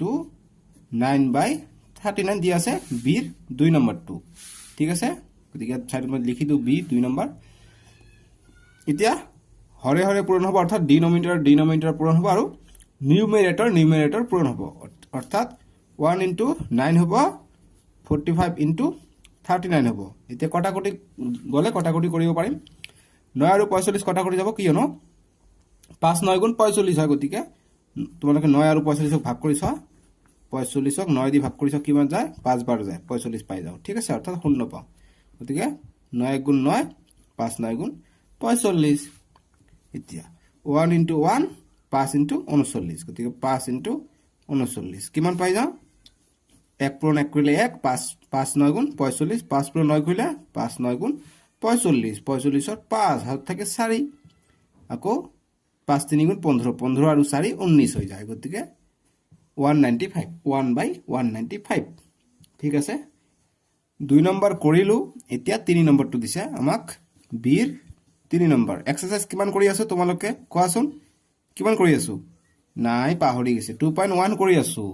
9/39 39 দিয়া আছে বিৰ 2 নম্বৰটো ঠিক আছে গতিকে চাইডত মই লিখি দিওঁ বি 2 নম্বৰ এতিয়া হৰে হৰে পূৰণ হ'ব অৰ্থাৎ ডিনমিনেটৰ পূৰণ হ'ব আৰু নিউমেৰেটৰ পূৰণ হ'ব অৰ্থাৎ 1 into 9 হ'ব 45 into 39 হ'ব এতিয়া কটাকটি গলে কটাকটি কৰিব পাৰিম 9 আৰু 45 কটাকটি যাব কিয়নো 5 9 গুণ 45 হয় গতিকে তোমালোকে 9 আৰু 45ক ভাগ কৰি চোৱা 45ক 9 দি ভাগ কৰি চোৱা কিমান যায় 5 বাৰ যায় 45 পাই যাও ঠিক আছে অৰ্থাৎ 0 পাও গতিকে 9 গুণ 9 5 9 গুণ 45 এতিয়া 1 into 1 5 into 39 গতিকে 5 into 39 কিমান পাই যাও 1 পূৰণ 1 কৰিলে 1 5 9 গুণ 45 5 পূৰণ 9 কৰিলে 5 9 গুণ 45 45 ৰ 5 হাত থাকে 4 আকৌ 5 3 গুণ 15 15 আৰু 4 19 হৈ যায় গতিকে 195 1/195 ঠিক আছে 2 নম্বৰ কৰিলো এতিয়া 3 নম্বৰটো দিছে আমাক বিৰ 3 নম্বৰ এক্সাৰসাইজ কিমান কৰি আছো তোমালোকে কোৱাচোন কিমান কৰি আছো নাই পাহৰি গৈছে 2.1 কৰি আছো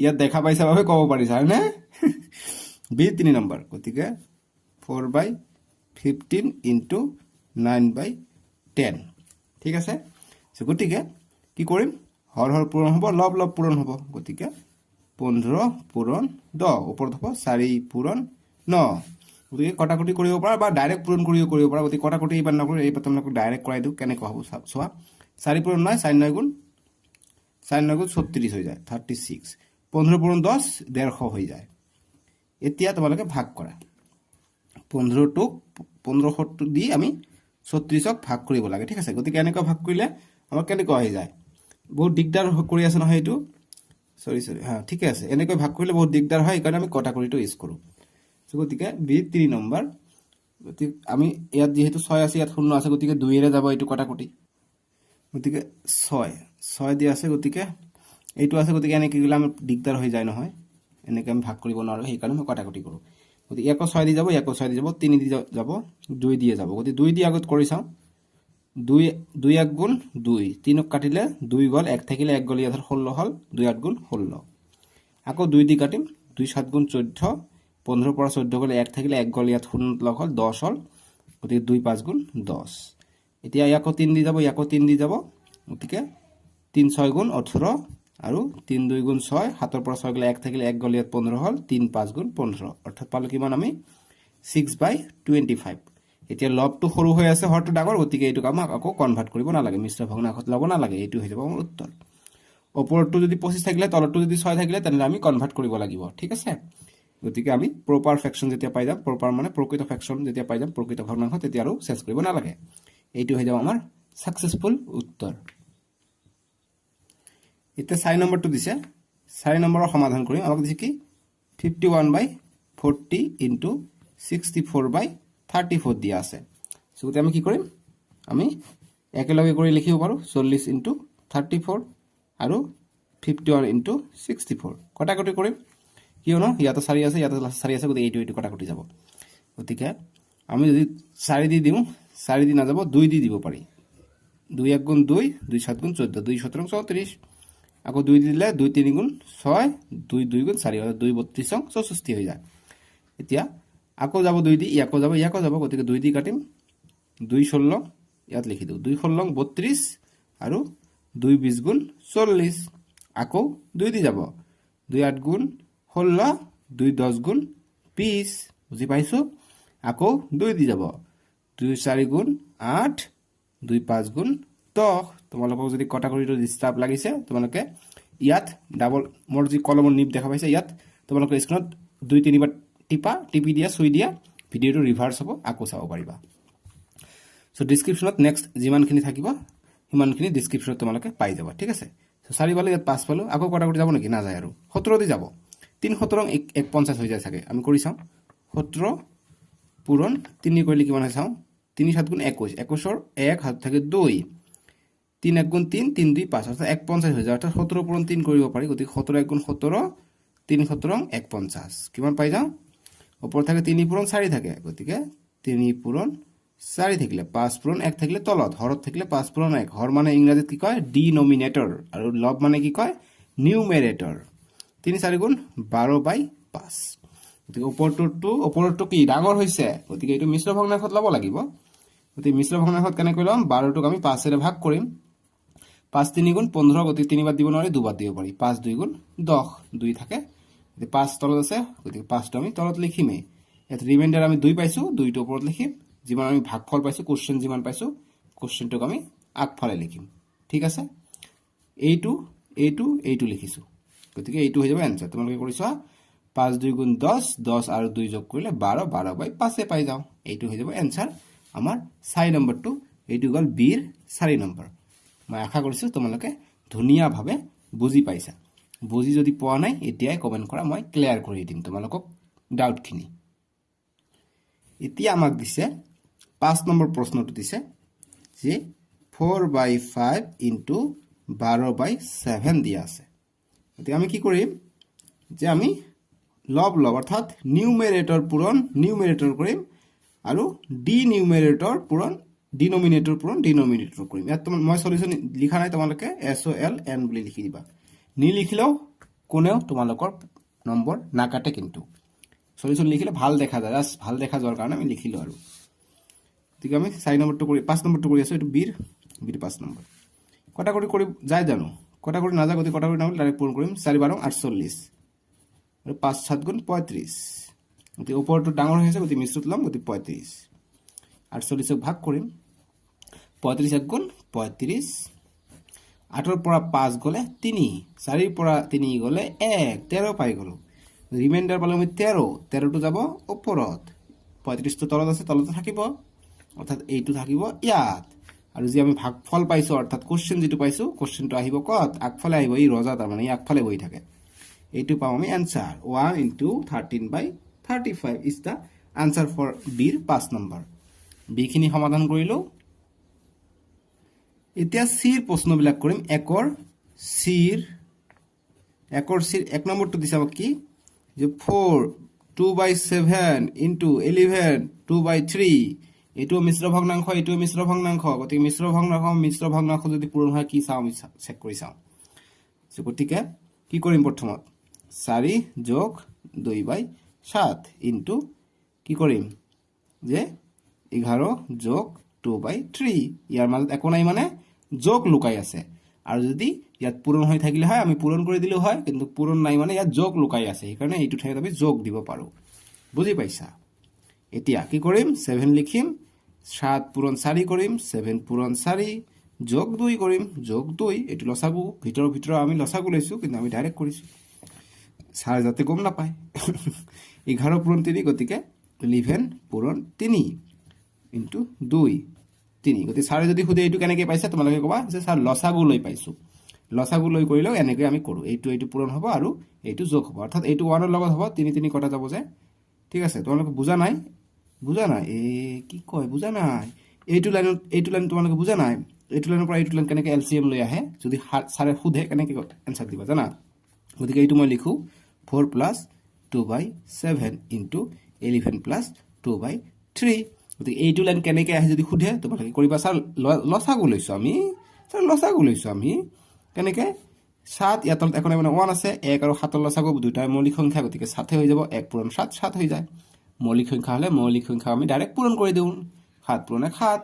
ইয়াত দেখা পাইছা বাবে ক'ব পাৰিছা হয়নে বিৰ 3 নম্বৰ গতিকে 4/15 into 9/10 ঠিক আছে গতিকে কি কৰিম হৰ হৰ পূৰণ হ'ব লব লব পূৰণ হ'ব গতিকে 15 পূৰণ 10 ওপৰত হ'ব 4 পূৰণ 9 গতিকে কটাকটি কৰিব পাৰা বা ডাইৰেক্ট পূৰণ কৰিব পাৰা গতিকে কটাকটি ইমান নকৰো এই তোমালোকক ডাইৰেক্ট কৰাই দিও কেনেকৈ হ'ব চোৱা 4 পূৰণ 9 4 9 গুণ 36 হৈ যায় 36 15 পূৰণ 10 150 হৈ যায় এতিয়া তোমালোকে ভাগ কৰা 15 টোক 1500 দি আমি 36ক ভাগ কৰিব লাগে ঠিক আছে গতিকে এনেকৈ ভাগ কৰিলে আমাৰ কেনেকৈ হৈ যায় বহুত দিগদাৰ কৰি আছে নহয় এটো সৰি হ্যাঁ ঠিক আছে এনেকৈ ভাগ কৰিলে বহুত দিগদাৰ হয় কাৰণ আমি কটাকটিটো ইউজ কৰো গতিকে বি 3 নম্বৰ গতিকে আমি ইয়াত যেহেতু 6 আছে ইয়াত 0 আছে গতিকে 2 এৰে যাব এটো কটাকটি গতিকে 6 দিয়া আছে গতিকে এইটো আছে গতিকে এনেকৈ গলে আমি দিগদাৰ হৈ যায় নহয় এনেকৈ আমি ভাগ কৰিব নোৱাৰো সেই কাৰণে মই কটাকটি কৰো গতিকে 1 6 দি যাব 1 6 দি যাব 3 দি যাব 2 দিয়ে যাব গতিকে 2 দি আগত কৰি চাও 2 1 গুণ 2 3 ক কাটিলে 2 গল 1 থাকিলে 1 গল ইয়াত 16 হল 2 8 গুণ 16 আকৌ 2 দি কাটিম 2 7 গুণ 14 15 পৰা 14 গলে 1 থাকিলে 1 গল ইয়াত 16 হল 10 হল গতিকে 2 5 গুণ 10 এতিয়া ইয়াকো 3 দি যাব ইয়াকো 3 দি যাব গতিকে 3 6 গুণ 18 আৰু 3 2 গুণ 6 7 পৰা 6 গলে 1 থাকিলে 1 গল ইয়াত 15 হল 3 5 গুণ 15 অৰ্থাৎ পালো কিমান আমি 6/25 এতিয়া লবটো সৰু হৈ আছে হৰটো ডাঙৰ গতিকে এইটো আমাক আকৌ কনভাৰ্ট কৰিব নালাগে মিশ্ৰ ভগ্নাংশত লব নালাগে এইটো হৈ যাব আমাৰ উত্তৰ ওপৰটো যদি 25 থাকিলে তলটো যদি 6 থাকিলে তেনে আমি কনভাৰ্ট কৰিব লাগিব ঠিক আছে গতিকে আমি প্ৰপাৰ ফ্ৰেকশন যেতিয়া পাই যাম প্ৰপাৰ মানে প্ৰকৃত ফ্ৰেকশন যেতিয়া পাই যাম প্ৰকৃত ভগ্নাংশ তেতিয়া আৰু চেঞ্জ কৰিব নালাগে এইটো হৈ যাব আমাৰ সাকসেসফুল উত্তৰ এতিয়া 4 নম্বৰটো দিছে 4 নম্বৰৰ সমাধান কৰিম আমাক দিছে কি 51/40 into 64/34 দিয়া আছে সো আমি কি কৰিম আমি একেলগে কৰি লিখিব পাৰো 40 into 34 আৰু 51 into 64 কটাকটি কৰিম কিয়নো ইয়াতে 4 আছে ইয়াতে 4 আছে গতিকে এইটো কটাকটি যাব গতিকে আমি যদি 4 দি দিও 4 দি না যাব 2 দি দিব পাৰি 2 1 গুণ 2 2 7 গুণ 14 2 17 34 আকৌ 2 দিলে 2 3 গুণ 6 2 2 গুণ 4 2 32 64 হৈ যায় এতিয়া আকৌ যাব 2 দি ইয়াকো যাব গতিকে 2 দি কাটিম 2 16 ইয়াত লিখি দিও 2 16 32 আৰু 2 20 গুণ 40 আকৌ 2 দি যাব 2 8 গুণ 16 2 10 গুণ 20 বুজি পাইছো আকৌ 2 দি যাব 2 4 গুণ 8 2 5 গুণ 10 তোমালোকক যদি কটাকটিটো ডিস্টার্ব লাগিছে তোমালোকে ইয়াত ডাবল মোৰ যি কলমৰ নিপ দেখা পাইছে ইয়াত তোমালোকে স্ক্ৰিনত 2 3 বাৰ টিপি দিয়া সুই দিয়া ভিডিওটো ৰিভাৰ্স হ'ব আকৌ চাব পাৰিবা সো ডেসক্ৰিপশনত নেক্সট যিমানখিনি থাকিব হিমানখিনি ডেসক্ৰিপশনত তোমালোকে পাই যাবা ঠিক আছে সো 4 পালো ইয়াত 5 পালো আকৌ কটাকটি যাব নেকি না যায় আৰু 17 দি যাব 3 17 150 হৈ যায় থাকে আমি কৰি চাও 17 পূৰণ 3 কৰিলে কিমান হয় চাও 3 7 গুণ 21 21 ৰ 1 হাত থাকে 2 3 1 গুণ 3 3 2 5 অৰ্থাৎ 150 হৈ যায় অৰ্থাৎ 17 পূৰণ 3 কৰিব পাৰি গতিকে 17 1 গুণ 17 3 17 150 কিমান পাই যাও ওপৰ থাকে 3 পূৰণ 4 থাকে গতিকে 3 পূৰণ 4 থাকিলে 5 পূৰণ 1 থাকিলে তলত হৰত থাকিলে 5 পূৰণ 1 হৰ মানে ইংৰাজীত কি কয় ডিনোমিনেটৰ আৰু লব মানে কি কয় নিউমেৰেটৰ 3 4 গুণ 12/5 গতিকে ওপৰটো কি ডাঙৰ হৈছে গতিকে এইটো মিশ্ৰ ভগ্নাংশত ল'ব লাগিব গতিকে মিশ্ৰ ভগ্নাংশত কেনেকৈ ল'ম 12টোক আমি 5 এৰে ভাগ কৰিম 5 3 গুণ 15 গতিকে 3 বাৰ দিব নোৱাৰি 2 বাৰ দিব পাৰি 5 2 গুণ 10 2 থাকে গতিকে 5 তলত আছে গতিকে 5টো আমি তলত লিখিমেই ইয়াত ৰিমাইণ্ডাৰ আমি 2 পাইছো 2টো ওপৰত লিখিম যিমান আমি ভাগফল পাইছো কোশ্চেন যিমান পাইছো কোশ্চেনটোক আমি আগফালে লিখিম ঠিক আছে এইটো লিখিছো গতিকে এইটো হৈ যাব এনসার তোমালোকে কৰিছা 5 2 গুণ 10 10 আৰু 2 যোগ কৰিলে 12 12/5 পাই যাও এইটো হৈ যাব এনসাৰ আমাৰ 4 নম্বৰটো এইটো গল বিৰ 4 নম্বৰ মই আশা কৰিছো তোমালোকে ধুনীয়াভাৱে বুজি পাইছা বুজি যদি পোৱা নাই এতিয়াই কমেন্ট কৰা মই ক্লিয়াৰ কৰি দিম তোমালোকক ডাউটখিনি এতিয়া আমাক দিছে 5 নম্বৰ প্ৰশ্নটো দিছে যে 4/5 ইনটু 12/7 দিয়া আছে এতিয়া আমি কি কৰিম যে আমি লব অৰ্থাৎ নিউমেৰেটৰ পূৰণ নিউমেৰেটৰ কৰিম আৰু ডিনিউমেৰেটৰ পূৰণ ডিনোমিনেটৰ পূৰণ ডিনোমিনেটৰ কৰিম ইয়াত মই সলিউশন লিখা নাই তোমালোকে SOLN বুলি লিখি দিবা নিলিখিলেও কোনেও তোমালোকৰ নম্বৰ নাকাটে কিন্তু সলিউশন লিখিলে ভাল দেখা যায় ভাল দেখা যোৱাৰ কাৰণে আমি লিখিলো আৰু ঠিক আমি 4 নম্বৰটো কৰি 5 নম্বৰটো কৰি আছো এটো বিৰ 5 নম্বৰ কটাকটি কৰি যায় জানো কটাকটি না যায় গতি কটাকটি না ডাইৰেক্ট পূৰণ কৰিম 4 12 48 আৰু 5 7 গুণ 35 গতি ওপৰটো ডাঙৰ হৈছে গতি মিশ্ৰত লম গতি 35 48 ক ভাগ কৰিম 35 1 গুণ 35 8 ৰ পৰা 5 গলে 3 4 ৰ পৰা 3 গলে 1 13 পাই গলো ৰিমাইণ্ডাৰ পালে মই 13 টো যাব ওপৰত 35 টো তলত আছে তলতে থাকিব অৰ্থাৎ এইটো থাকিব ইয়াত আৰু যে আমি ভাগফল পাইছো অৰ্থাৎ কোশ্চেন যেটো পাইছো কোশ্চেনটো আহিব কত আগফালে আহিব এই ৰজা তাৰ মানে এই আগফালে বহি থাকে এইটো পাম আমি answer 1 into 13/35 is the answer for B 5 নম্বৰ বি খিনি সমাধান কৰিলো এতিয়া সিৰ প্ৰশ্নবিলাক কৰিম একৰ সিৰ 1 নম্বৰটো দিছে আমাক কি যে 4 2/7 into 11 2/3 এইটো মিশ্ৰ ভগ্নাংশ এইটো মিশ্ৰ ভগ্নাংশ গতি মিশ্ৰ ভগ্নাংশ যদি পূৰণ হয় কি চাও আমি চেক কৰি চাও গতিকে কি কৰিম প্ৰথমত 4 যোগ 2/7 ইনটু কি কৰিম যে 11 যোগ 2/3 ইয়াৰ মাজত একো নাই মানে যোগ লুকাই আছে আৰু যদি ইয়াত পূৰণ হৈ থাকিলে হয় আমি পূৰণ কৰি দিলো হয় কিন্তু পূৰণ নাই মানে ইয়াত যোগ লুকাই আছে সেইকাৰণে এইটো ঠাইত আমি যোগ দিব পাৰো বুজি পাইছা এতিয়া কি কৰিম 7 লিখিম 7 পূৰণ 4 কৰিম 7 পূৰণ 4 যোগ 2 কৰিম যোগ 2 এটো লসাগু ভিতৰ আমি লসাগু লৈছো কিন্তু আমি ডাইৰেক্ট কৰিছো সাৰ যাতে গম না পায় 11 পূৰণ 3 গতিকে 11 পূৰণ 3 ইনটু 2 3 গতি সাৰ যদি খুদে এইটো কেনেকৈ পাইছে তোমালোকে কবা যে সাৰ লসাগু লৈ পাইছো লসাগু লৈ কৰিলেও এনেকৈ আমি কৰো এইটো পূৰণ হ'ব আৰু এইটো যোগ হ'ব অৰ্থাৎ এইটো 1 ৰ লগত হ'ব 3 3 কটা যাব যে ঠিক আছে তোমালোকে বুজা নাই এ কি কয় বুজা নাই এইটো লাইন তোমালোকে বুজা নাই এইটো লাইনৰ পৰা এইটো লাইন কেনেকৈ এলসিএম লৈ আহে যদি সাৰে খুদে কেনেকৈ আনসাৰ দিবা জানা গতিকে এইটো মই লিখো 4 plus 2/7 into 11 plus 2/3 গতিকে এইটো লাইন কেনেকৈ আহে যদি খুদে তোমালোকে কৰিবা স্যাৰ লসাগু লৈছো আমি কেনেকৈ 7 ইয়াত এখন মানে 1 আছে 1 আৰু 7 ৰ লসাগু দুটা মৌলিক সংখ্যা গতিকে 7 হৈ যাব 1 পূৰণ 7 7 হৈ যায় মৌলিক সংখ্যা হলে মৌলিক সংখ্যা আমি ডাইৰেক্ট পূৰণ কৰি দিও 7 পূৰণ 7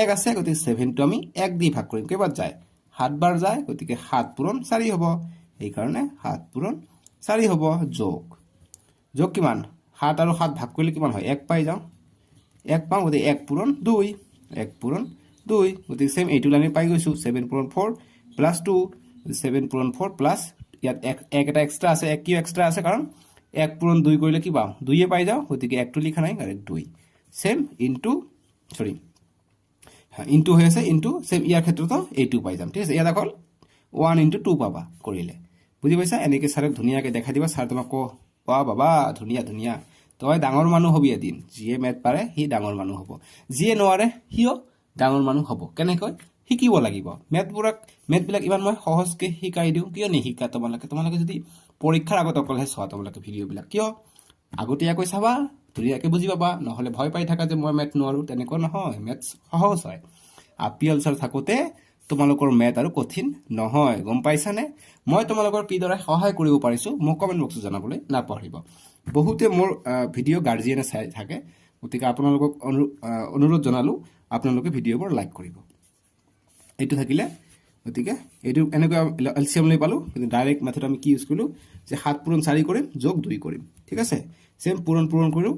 1 আছে গতিকে 7 টো আমি 1 দি ভাগ কৰিম কেইবাৰ যায় 7 বাৰ যায় গতিকে 7 পূৰণ 4 হ'ব এই কাৰণে 7 পূৰণ 4 হ'ব যোগ কিমান 7 আৰু 7 ভাগ কৰিলে কিমান হয় 1 পাই যাও 1 পাও গতিকে 1 পূৰণ 2 গতিকে সেম এইটো লাইন পাই গৈছো 7 পূৰণ 4 প্লাস 2 7 পূৰণ 4 প্লাস ইয়াত 1 এটা এক্সট্ৰা আছে 1 কি এক্সট্ৰা আছে কাৰণ 1 পূৰণ 2 কৰিলে কি পাও 2 এ পাই যাও গতিকে 1 টো লিখা নাই ডাইৰেক্ট 2 সেম ইনটু সৰি ইনটু হৈ আছে ইনটু সেম ইয়াৰ ক্ষেত্ৰতো এইটো পাই যাম ঠিক আছে ইয়াত অকল 1 into 2 পাবা কৰিলে বুজি পাইছা এনেকৈ সাৰে ধুনিয়াকৈ দেখাই দিবা সাৰ তোমাক কোৱা বাবা ধুনিয়া তই ডাঙৰ মানুহ হবি এদিন যিয়ে মেথ পাৰে হি ডাঙৰ মানুহ হ'ব যিয়ে নোৱাৰে হিও ডাঙৰ মানুহ হ'ব কেনেকৈ শিকিব লাগিব মেথবিলাক ইমান মই সহজকৈ শিকাই দিওঁ কিয় নিশিকা তোমালোকে যদি পৰীক্ষাৰ আগত অকলহে চোৱা তোমালোকে ভিডিঅ'বিলাক কিয় আগতীয়াকৈ চাবা ধুনীয়াকৈ বুজি পাবা নহলে ভয় পাই থাকা যে মই মেথ নোৱাৰো তেনেকুৱা নহয় মেথ সহজ হয় আপিএল স্যাৰ থাকোতে তোমালোকৰ মেথ আৰু কঠিন নহয় গম পাইছানে মই তোমালোকৰ কিদৰে সহায় কৰিব পাৰিছো মোক কমেণ্ট বক্সত জনাবলৈ নাপাহৰিব বহুতে মোৰ ভিডিঅ' গাৰ্জিয়ানে চাই থাকে গতিকে আপোনালোকক অনুৰোধ জনালো আপোনালোকে ভিডিঅ'বোৰ লাইক কৰিব এইটো থাকিলে গতিকে এইটো এনেকৈ এলচিএম লৈ পালো কিন্তু ডাইৰেক্ট মেথড আমি কি ইউজ কৰিলো যে 7 পূৰণ 4 কৰিম যোগ 2 কৰিম ঠিক আছে সেম পূৰণ কৰো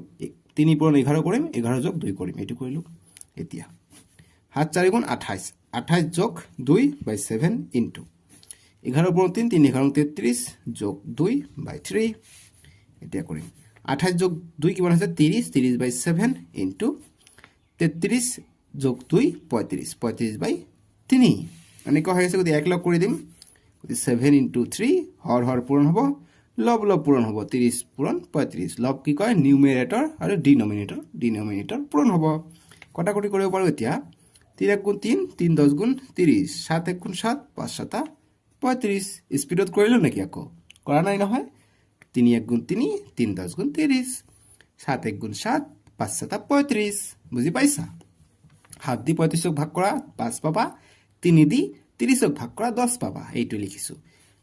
3 পূৰণ 11 কৰিম 11 যোগ 2 কৰিম এইটো কৰিলো এতিয়া 7 4 গুণ 28 28 যোগ 2 বাই 7 ইনটু 11 পূৰণ 3 3 11 33 যোগ 2 বাই 3 এতিয়া কৰিম 28 যোগ 2 কিমান আছে 30 30 বাই 7 ইনটু 33 যোগ 2 35 35 বাই 3 এনেকুৱা হৈ আছে গতিকে এক লগ কৰি দিম গতিকে 7 ইনটু 3 হৰ পূৰণ হ'ব লব পূৰণ হ'ব 30 পূৰণ 35 লব কি কয় নিউমেৰেটৰ আৰু ডিনমিনেটৰ পূৰণ হ'ব কটাকটি কৰিব পাৰো এতিয়া 3 গুণ 3 3 10 গুণ 30 7 1 গুণ 7 5 7 35 স্পিডত কৰিলো নেকি আকৌ কৰা নাই নহয় 3 1 গুণ 3 3 10 গুণ 30 7 1 গুণ 7 5 7 35 বুজি পাইছা 7 দি 35ক ভাগ কৰা 5 পাবা 3 দি 30ক ভাগ কৰা 10 পাবা এইটো লিখিছো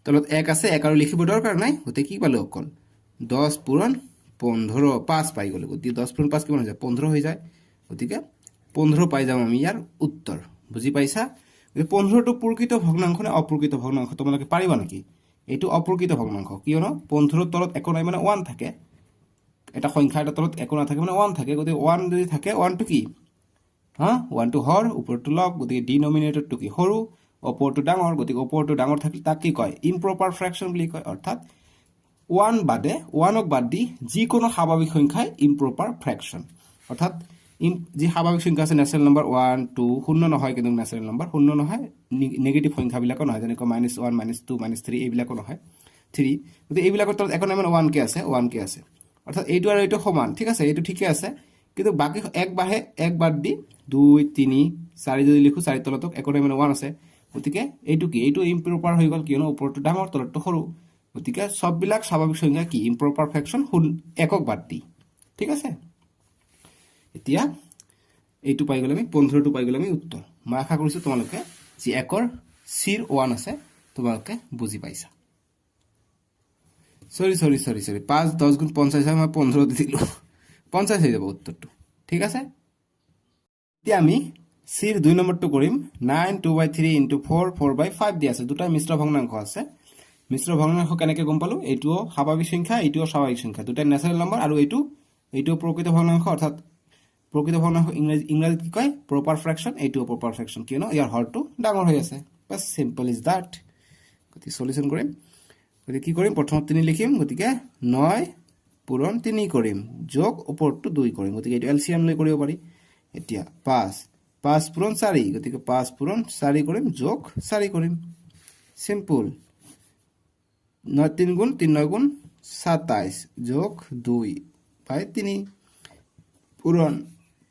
তলত 1 আছে 1 আৰু লিখিব দৰকাৰ নাই হতে কি পালো অকল 10 পূৰণ 15 5 পাই গলো গতিকে 10 পূৰণ 5 কিমান হৈ যায় 15 হৈ যায় গতিকে 15 পাই যাম আমি ইয়াৰ উত্তৰ বুজি পাইছা 15 টো প্ৰকৃত ভগ্নাংশ নে অপ্ৰকৃত ভগ্নাংশ তোমালোকে পাৰিবা নেকি এইটো অপ্ৰকৃত ভগ্নাংশ কিয়নো 15 তলত একো নাই মানে 1 থাকে এটা সংখ্যা এটা তলত একো না থাকে মানে 1 থাকে গতিকে 1 যদি থাকে 1 টো কি 1 টো হৰ ওপৰটো লগ গতিকে ডিনোমিনেটৰ টো কি সৰু ওপৰটো ডাঙৰ গতিকে ওপৰটো ডাঙৰ থাকিলে তাক কি কয় ইম্প্ৰপাৰ ফ্ৰেকশন বুলি কয় অৰ্থাৎ 1 বাদে 1ক বাদ দি যিকোনো স্বাভাৱিক সংখ্যাই ইম্প্ৰপাৰ ফ্ৰেকশন অৰ্থাৎ যি স্বাভাৱিক সংখ্যা আছে ন্যাচাৰেল নাম্বাৰ 1 2 শূন্য নহয় কিন্তু ন্যাচাৰেল নাম্বাৰ শূন্য নহয় নেগেটিভ সংখ্যাবিলাকো নহয় যেনেকৈ -1 -2 -3 এইবিলাকো নহয় 3 গতিকে এইবিলাকৰ তলত একো নাই মানে 1 কে আছে অৰ্থাৎ এইটো আৰু এইটো সমান ঠিক আছে এইটো ঠিকে আছে কিন্তু বাকি এক বাদ দি 2 3 4 যদি লিখো 4 তলতক একো নাই মানে 1 আছে গতিকে এইটো কি এইটো ইম্প্ৰপাৰ হৈ গল কিয়নো ওপৰটো ডাঙৰ তলটো সৰু গতিকে সববিলাক স্বাভাৱিক সংখ্যা কি ইম্প্ৰপাৰ ফ্ৰেকশন একক বাদ দি ঠিক আছে এতিয়া এইটো পাই গলে আমি 15 টো পাই গলে আমি উত্তৰ মই আশা কৰিছো তোমালোকে যি একৰ সিৰ 1 আছে তোমালোকে বুজি পাইছা সরি 5 10 গুণ 50 মই 15 দি দিলো 50 হৈ যাব উত্তৰটো ঠিক আছে এতিয়া আমি সিৰ 2 নম্বৰটো কৰিম 9 2/3 * 4 4/5 দি আছে দুটা মিশ্ৰ ভগ্নাংশ আছে মিশ্ৰ ভগ্নাংশ কেনেকৈ গম পালো এইটোও স্বাভাৱিক সংখ্যা এইটোও স্বাভাৱিক সংখ্যা দুটা ন্যাচাৰেল নাম্বাৰ আৰু এইটো প্ৰকৃত ভগ্নাংশ অৰ্থাৎ প্ৰকৃত ভগ্নাংশ ইংৰাজীত কি কয় প্ৰপাৰ ফ্ৰেকশন এইটোও প্ৰপাৰ ফ্ৰেকশন কিয়নো ইয়াৰ হৰটো ডাঙৰ হৈ আছে বাস সিম্পল ইজ দ্যাট গতিকে সলিউশন কৰিম গতিকে কি কৰিম প্ৰথমত 3 লিখিম গতিকে 9 পূৰণ 3 কৰিম যোগ ওপৰটো 2 কৰিম গতিকে এইটো এলসিএম লৈ কৰিব পাৰি এতিয়া 5 পূৰণ 4 গতিকে 5 পূৰণ 4 কৰিম যোগ 4 কৰিম সিম্পল 9 3 গুণ 3 9 গুণ 27 যোগ 2 বাই 3 পূরণ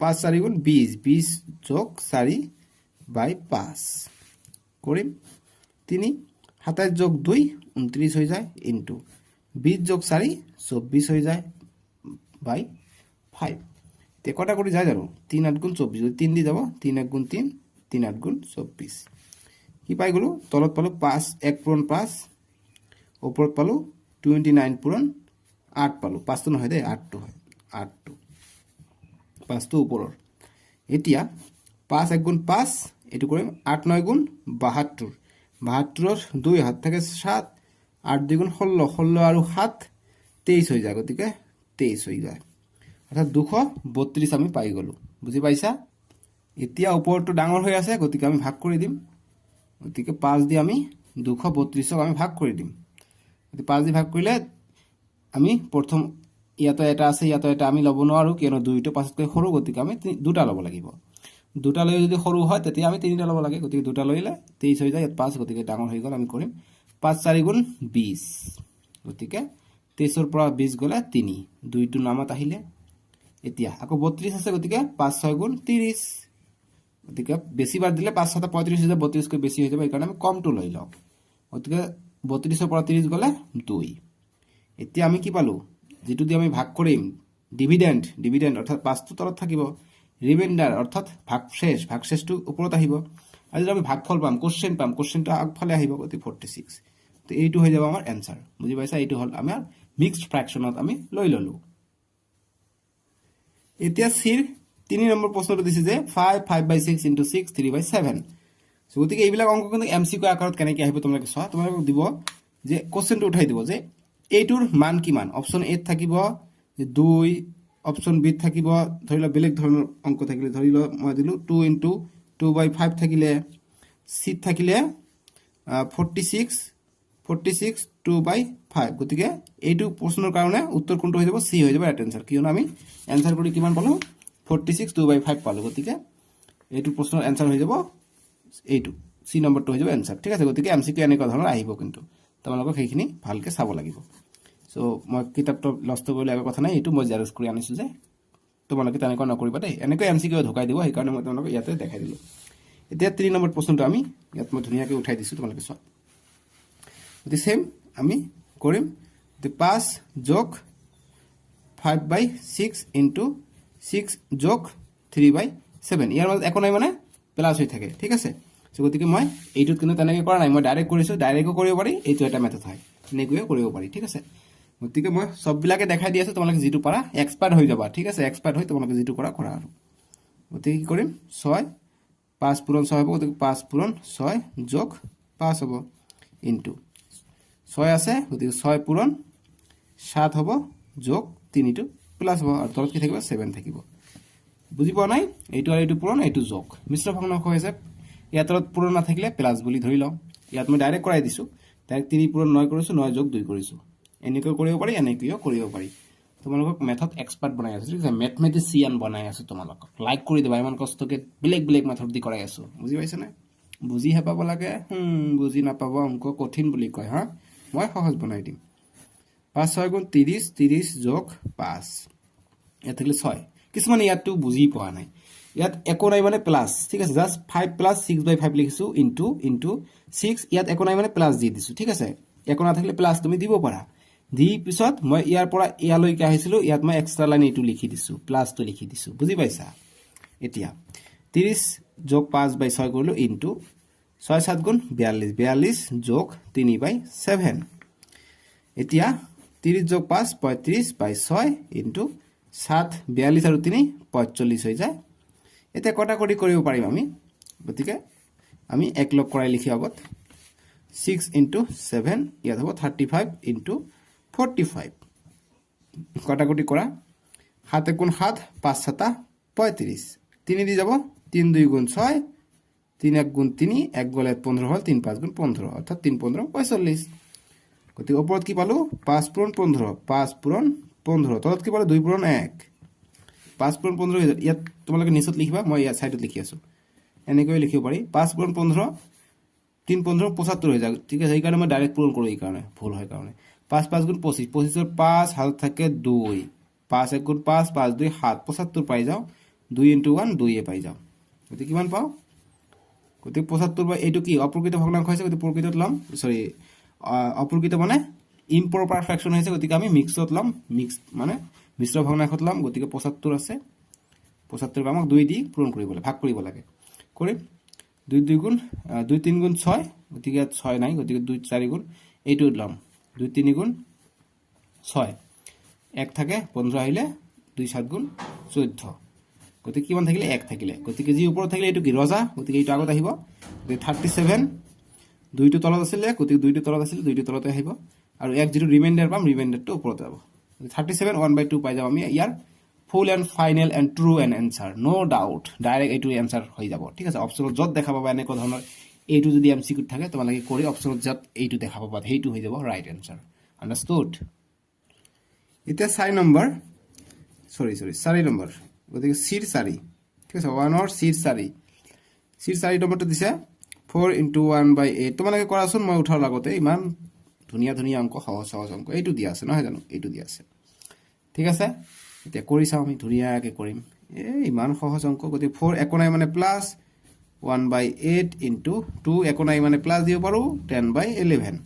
5 4 গুণ 20 20 যোগ 4 বাই 5 করিম 3 27 যোগ 2 29 হয়ে যায় ইনটু 20 যোগ 4 24 হয়ে যায় বাই 5 তে কটা করে যায় জানো 3 8 গুণ 24 যদি 3 দি যাব 3 1 গুণ 3 3 8 গুণ 24 কি পাই গলো তলত পালো 5 1 পূরণ 5 ওপৰত পালো 29 পূৰণ 8 পালো 5 তো নহয় দে 8 তো হয় 8 তো 5 তো ওপৰৰ এতিয়া 5 1 গুণ 5 এটো কৰিম 8 9 গুণ 72 72ৰ 2 হাত থাকে 7 8 2 গুণ 16 16 আৰু 7 23 হৈ যায় গতিকে 23 হৈ যায় অৰ্থাৎ 232 আমি পাই গলো বুজি পাইছা এতিয়া ওপৰটো ডাঙৰ হৈ আছে গতিকে আমি ভাগ কৰি দিম গতিকে 5 দি আমি 232ক আমি ভাগ কৰি দিম 5 দি ভাগ কৰিলে আমি প্ৰথম ইয়াতো এটা আছে ইয়াতো এটা আমি লব নোৱাৰো কিয়নো 2টো 5তকৈ সৰু গতিকে আমি দুটা লব লাগিব দুটা লৈ যদি সৰু হয় তেতিয়া আমি তিনিটা লব লাগে গতিকে দুটা লইলে 23 হৈ যায় 5 গতিকে ডাঙৰ হৈ গল আমি কৰিম 5 4 গুণ 20 গতিকে 23ৰ পৰা 20 গলে 3 দুইটো নামত আহিলে এতিয়া আকৌ 32 আছে গতিকে 5 6 গুণ 30 গতিকে বেছি বাৰ দিলে 5 7 35 হৈ যায় 32 কৈ বেছি হৈ যাব এই কাৰণে আমি কমটো লৈ লওঁ গতিকে 32ৰ পৰা 30 গলে 2 এতিয়া আমি কি পালো যেটো দি আমি ভাগ কৰিম ডিভিডেন্ড অৰ্থাৎ 5 টো তলত থাকিব ৰিমাইন্ডাৰ অৰ্থাৎ ভাগশেষটো ওপৰত আহিব আৰু যদি আমি ভাগফল পাম কোশ্চেনটো আগফালে আহিব গতিকে 46 তো এইটো হৈ যাব আমাৰ এনসাৰ বুজি পাইছা এইটো হ'ল আমাৰ মিক্সড ফ্ৰেকশনত আমি লৈ ললো এতিয়া সিৰ 3 নম্বৰ প্ৰশ্নটো দিছে যে 5/6 * 6 3/7 সো গতিকে এইবিলাক অংক কিন্তু এমসিকিউ আকাৰত কেনেকৈ আহিব তোমালোকে চোৱা তোমালোকক দিব যে কোশ্চেনটো উঠাই দিব যে এইটোৰ মান কিমান অপচন এ থাকিব যে 2 অপচন বি থাকিব ধৰি লও বেলেগ ধৰণৰ অংক থাকিলে ধৰি লও মই দিলো 2 * 2/5 থাকিলে সি থাকিলে 46 2/5 গতিকে এইটো প্ৰশ্নৰ কাৰণে উত্তৰ কোনটো হৈ যাব সি হৈ যাব ৰাইট আনসাৰ কিয়নো আমি আনসাৰ কৰি কিমান পালো 46 2/5 পালো গতিকে এইটো প্ৰশ্নৰ আনসাৰ হৈ যাব এইটো সি নম্বৰটো হৈ যাব আনসাৰ ঠিক আছে গতিকে এমসিকিউ এনেকুৱা ধৰণৰ আহিব কিন্তু তোমালোকক সেইখিনি ভালকে চাব লাগিব সো মই কিতাপটো লষ্ট কৰিলে একো কথা নাই এইটো মই জেৰক্স কৰি আনিছো যে তোমালোকে তেনেকুৱা নকৰিবা দেই এনেকৈ এমসিকিউ ঢুকাই দিব সেইকাৰণে মই তোমালোকক ইয়াতে দেখাই দিলো এতিয়া 3 নম্বৰ প্ৰশ্নটো আমি ইয়াত মই ধুনীয়াকৈ উঠাই দিছো তোমালোকে চোৱা গতি সেম আমি কৰিম the 5 যোগ 5/6 * 6 যোগ 3/7 ইয়াৰ মাজত একো নাই মানে প্লাস হৈ থাকে ঠিক আছে সো গতিকে মই এইটোত কিন্তু তেনেকৈ কৰা নাই মই ডাইৰেক্ট কৰিছো ডাইৰেক্টও কৰিব পাৰি এইটো এটা মেথড হয় এনেকৈও কৰিব পাৰি ঠিক আছে গতিকে মই সববিলাকে দেখাই দি আছো তোমালোকে যেটো পাৰা এক্সপাৰ্ট হৈ যাবা ঠিক আছে এক্সপাৰ্ট হৈ তোমালোকে যেটো কৰা কৰা আৰু গতিকে কি কৰিম 6 5 পূৰণ 6 হ'ব গতিকে 5 পূৰণ 6 যোগ 5 হ'ব ইনটু 6 আছে গতিকে 6 পূৰণ 7 হ'ব যোগ 3 টো প্লাস হ'ব আৰু তলত কি থাকিব 7 থাকিব বুজি পোৱা নাই এইটো আৰু এইটো পূৰণ এইটো যোগ মিশ্ৰ ভগ্নাংশ হৈছে ইয়াত তলত পূৰণ না থাকিলে প্লাস বুলি ধৰি লও ইয়াত মই ডাইৰেক্ট কৰাই দিছো ডাইৰেক্ট 3 পূৰণ 9 কৰিছো 9 যোগ 2 কৰিছো এনেকৈ কৰিব পাৰি এনেকৈও কৰিব পাৰি তোমালোকক মেথড এক্সপাৰ্ট বনাই আছো ঠিক আছে ম্যাথমেটিশিয়ান বনাই আছো তোমালোকক লাইক কৰি দিবা ইমান কষ্টকে বেলেগ মেথড দি কৰাই আছো বুজি পাইছা না বুজি হেপাব লাগে বুজি নাপাব অংক কঠিন বুলি কয় হা মই সহজ বনাই দিম 5 6 গুণ 30 30 যোগ 5 ইয়াত থাকিলে 6 কিছুমান ইয়াতটো বুজি পোৱা নাই ইয়াত একো নাই মানে প্লাস ঠিক আছে জাস্ট 5 + 6/5 লিখিছো ইনটু 6 ইয়াত একো নাই মানে প্লাস দি দিছো ঠিক আছে একো না থাকিলে প্লাস তুমি দিব পাৰা দি পিছত মই ইয়াৰ পৰা ইয়ালৈকে আহিছিলো ইয়াত মই এক্সট্ৰা লাইন এইটো লিখি দিছো প্লাসটো লিখি দিছো বুজি পাইছা এতিয়া 30 যোগ 5/6 কৰিলো ইনটু 6 7 গুণ 42 42 যোগ 3/7 এতিয়া 30 যোগ 5 35/6 ইনটু 7 42 আৰু 3 45 হৈ যায় এতিয়া কটাকটি কৰিব পাৰিম আমি গতিকে আমি এক লগ কৰাই লিখি আগত 6 * 7 ইয়াত হ'ব 35 * 45 কটাকটি কৰা 7 গুণ 7 5 7 35 3 দি যাব 3 2 গুণ 6 3 1 গুণ 3 1 গলে 15 হল 3 5 গুণ 15 অর্থাৎ 3 15 45 গতি ওপৰত কি পালো 5 পূৰণ 15 5 পূৰণ 15 তলত কি পালো 2 পূৰণ 1 5 পূৰণ 15 ইয়াত তোমালোকে নিচত লিখিবা মই ইয়াত সাইডত লিখি আছো এনেকৈ লিখিব পাৰি 5 পূৰণ 15 3 15 75 হৈ যায় ঠিক আছে এই কাৰণে মই ডাইৰেক্ট পূৰণ কৰো এই কাৰণে ভুল হয় কাৰণে 5 5 গুণ 25 25 ৰ 5 হাত থাকে 2 5 1 গুণ 5 5 2 7 75 পাই যাও 2 * 1 2 এ পাই যাও গতি কিমান পাও গতি 75 বা এইটো কি অপ্রকৃত ভগ্নাংশ হৈছে গতি প্রকৃতত লম সরি অপ্রকৃত মানে ইম্প্রপার ফ্র্যাকশন হৈছে গতি আমি মিক্সত লম মিক্স মানে মিশ্র ভগ্নাংশত লম গতি 75 আছে 75 আমাক 2 দি পূরণ কৰিব লাগে ভাগ কৰিব লাগে কৰি 2 2 গুণ 2 3 গুণ 6 গতি 6 নাই গতি 2 4 গুণ এইটো লম 2 3 গুণ 6 1 থাকে 15 আহিলে 2 7 গুণ 14 গতি কিমান থাকিলে 1 থাকিলে গতিকে যি ওপৰত থাকিলে এইটো কি ৰজা গতিকে এইটো আগত আহিব 37 দুইটো তলত আছিল গতিকে দুইটো তলত আছিল দুইটো তলতে আহিব আৰু এক যেটো ৰিমাইন্ডাৰ পাম ৰিমাইন্ডাৰটো ওপৰত যাব 37 1/2 পাই যাম আমি ইয়াৰ full and final and true and answer no doubt direct এইটো আনসাৰ হৈ যাব ঠিক আছে অপচনত যত দেখা পাবা এনেকুৱা ধৰণৰ এইটো যদি এমসিকিউ থাকে তোমালোকে কৰি অপচনত যত এইটো দেখা পাবা হেইটো হৈ যাব ৰাইট আনসাৰ আন্ডাৰস্টুড এটা 4 নম্বৰ সৰি 4 নম্বৰ গতিকে সিৰ 4 ঠিক আছে 1 or সিৰ 4 নম্বৰটো দিছে 4 * 1/8 তোমালোকে কৰাচোন মই উঠাৰ লাগতে ইমান ধুনিয়া অংক সহজ অংক এইটো দিয়া আছে নহয় জানো এইটো দিয়া আছে ঠিক আছে এতিয়া কৰি চাও আমি ধুনিয়াকে কৰিম ইমান সহজ অংক গতি 4 একো নাই মানে প্লাস 1/8 * 2 একো নাই মানে প্লাস দিব পাৰো 10/11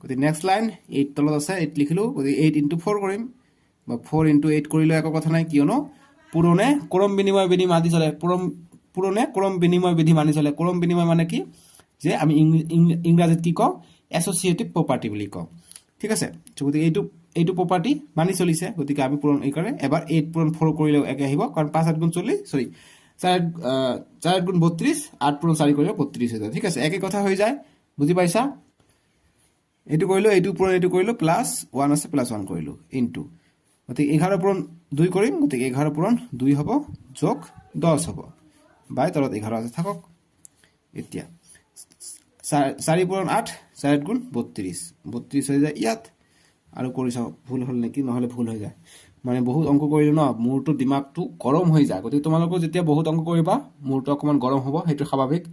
গতি নেক্সট লাইন 8 তলত আছে 8 লিখিলো গতি 8 * 4 কৰিম বা 4 * 8 কৰিলে একো কথা নাই কিয়নো পুৰনে ক্ৰম বিনিময় আদি চলে পূৰণে ক্ৰম বিনিময় বিধি মানি চলে ক্ৰম বিনিময় মানে কি যে আমি ইংৰাজীত কি কওঁ এছ'চিয়েটিভ প্ৰপাৰ্টি বুলি কওঁ ঠিক আছে গতিকে এইটো প্ৰপাৰ্টি মানি চলিছে গতিকে আমি পূৰণ এই কাৰণে এবাৰ 8 পূৰণ 4 কৰিলেও একে আহিব কাৰণ 5 8 গুণ 40 সৰি 4 গুণ 32 8 পূৰণ 4 কৰিলেও 32 হৈ যায় ঠিক আছে একে কথা হৈ যায় বুজি পাইছা এইটো কৰিলো এইটো পূৰণ এইটো কৰিলো প্লাছ 1 আছে প্লাছ 1 কৰিলো ইনটু গতিকে 11 পূৰণ 2 কৰিম গতিকে 11 পূৰণ 2 হ'ব যোগ 10 হ'ব বাই তলত 11 আছে থাকক এতিয়া 4 পূৰণ 8 4 গুণ 32 32 হৈ যায় ইয়াত আৰু কৰি চাওঁ ভুল হ'ল নেকি নহ'লে ভুল হৈ যায় মানে বহুত অংক কৰিলো ন মোৰটো দিমাগটো গৰম হৈ যায় গতিকে তোমালোকৰ যেতিয়া বহুত অংক কৰিবা মোৰটো অকমান গৰম হ'ব সেইটো স্বাভাৱিক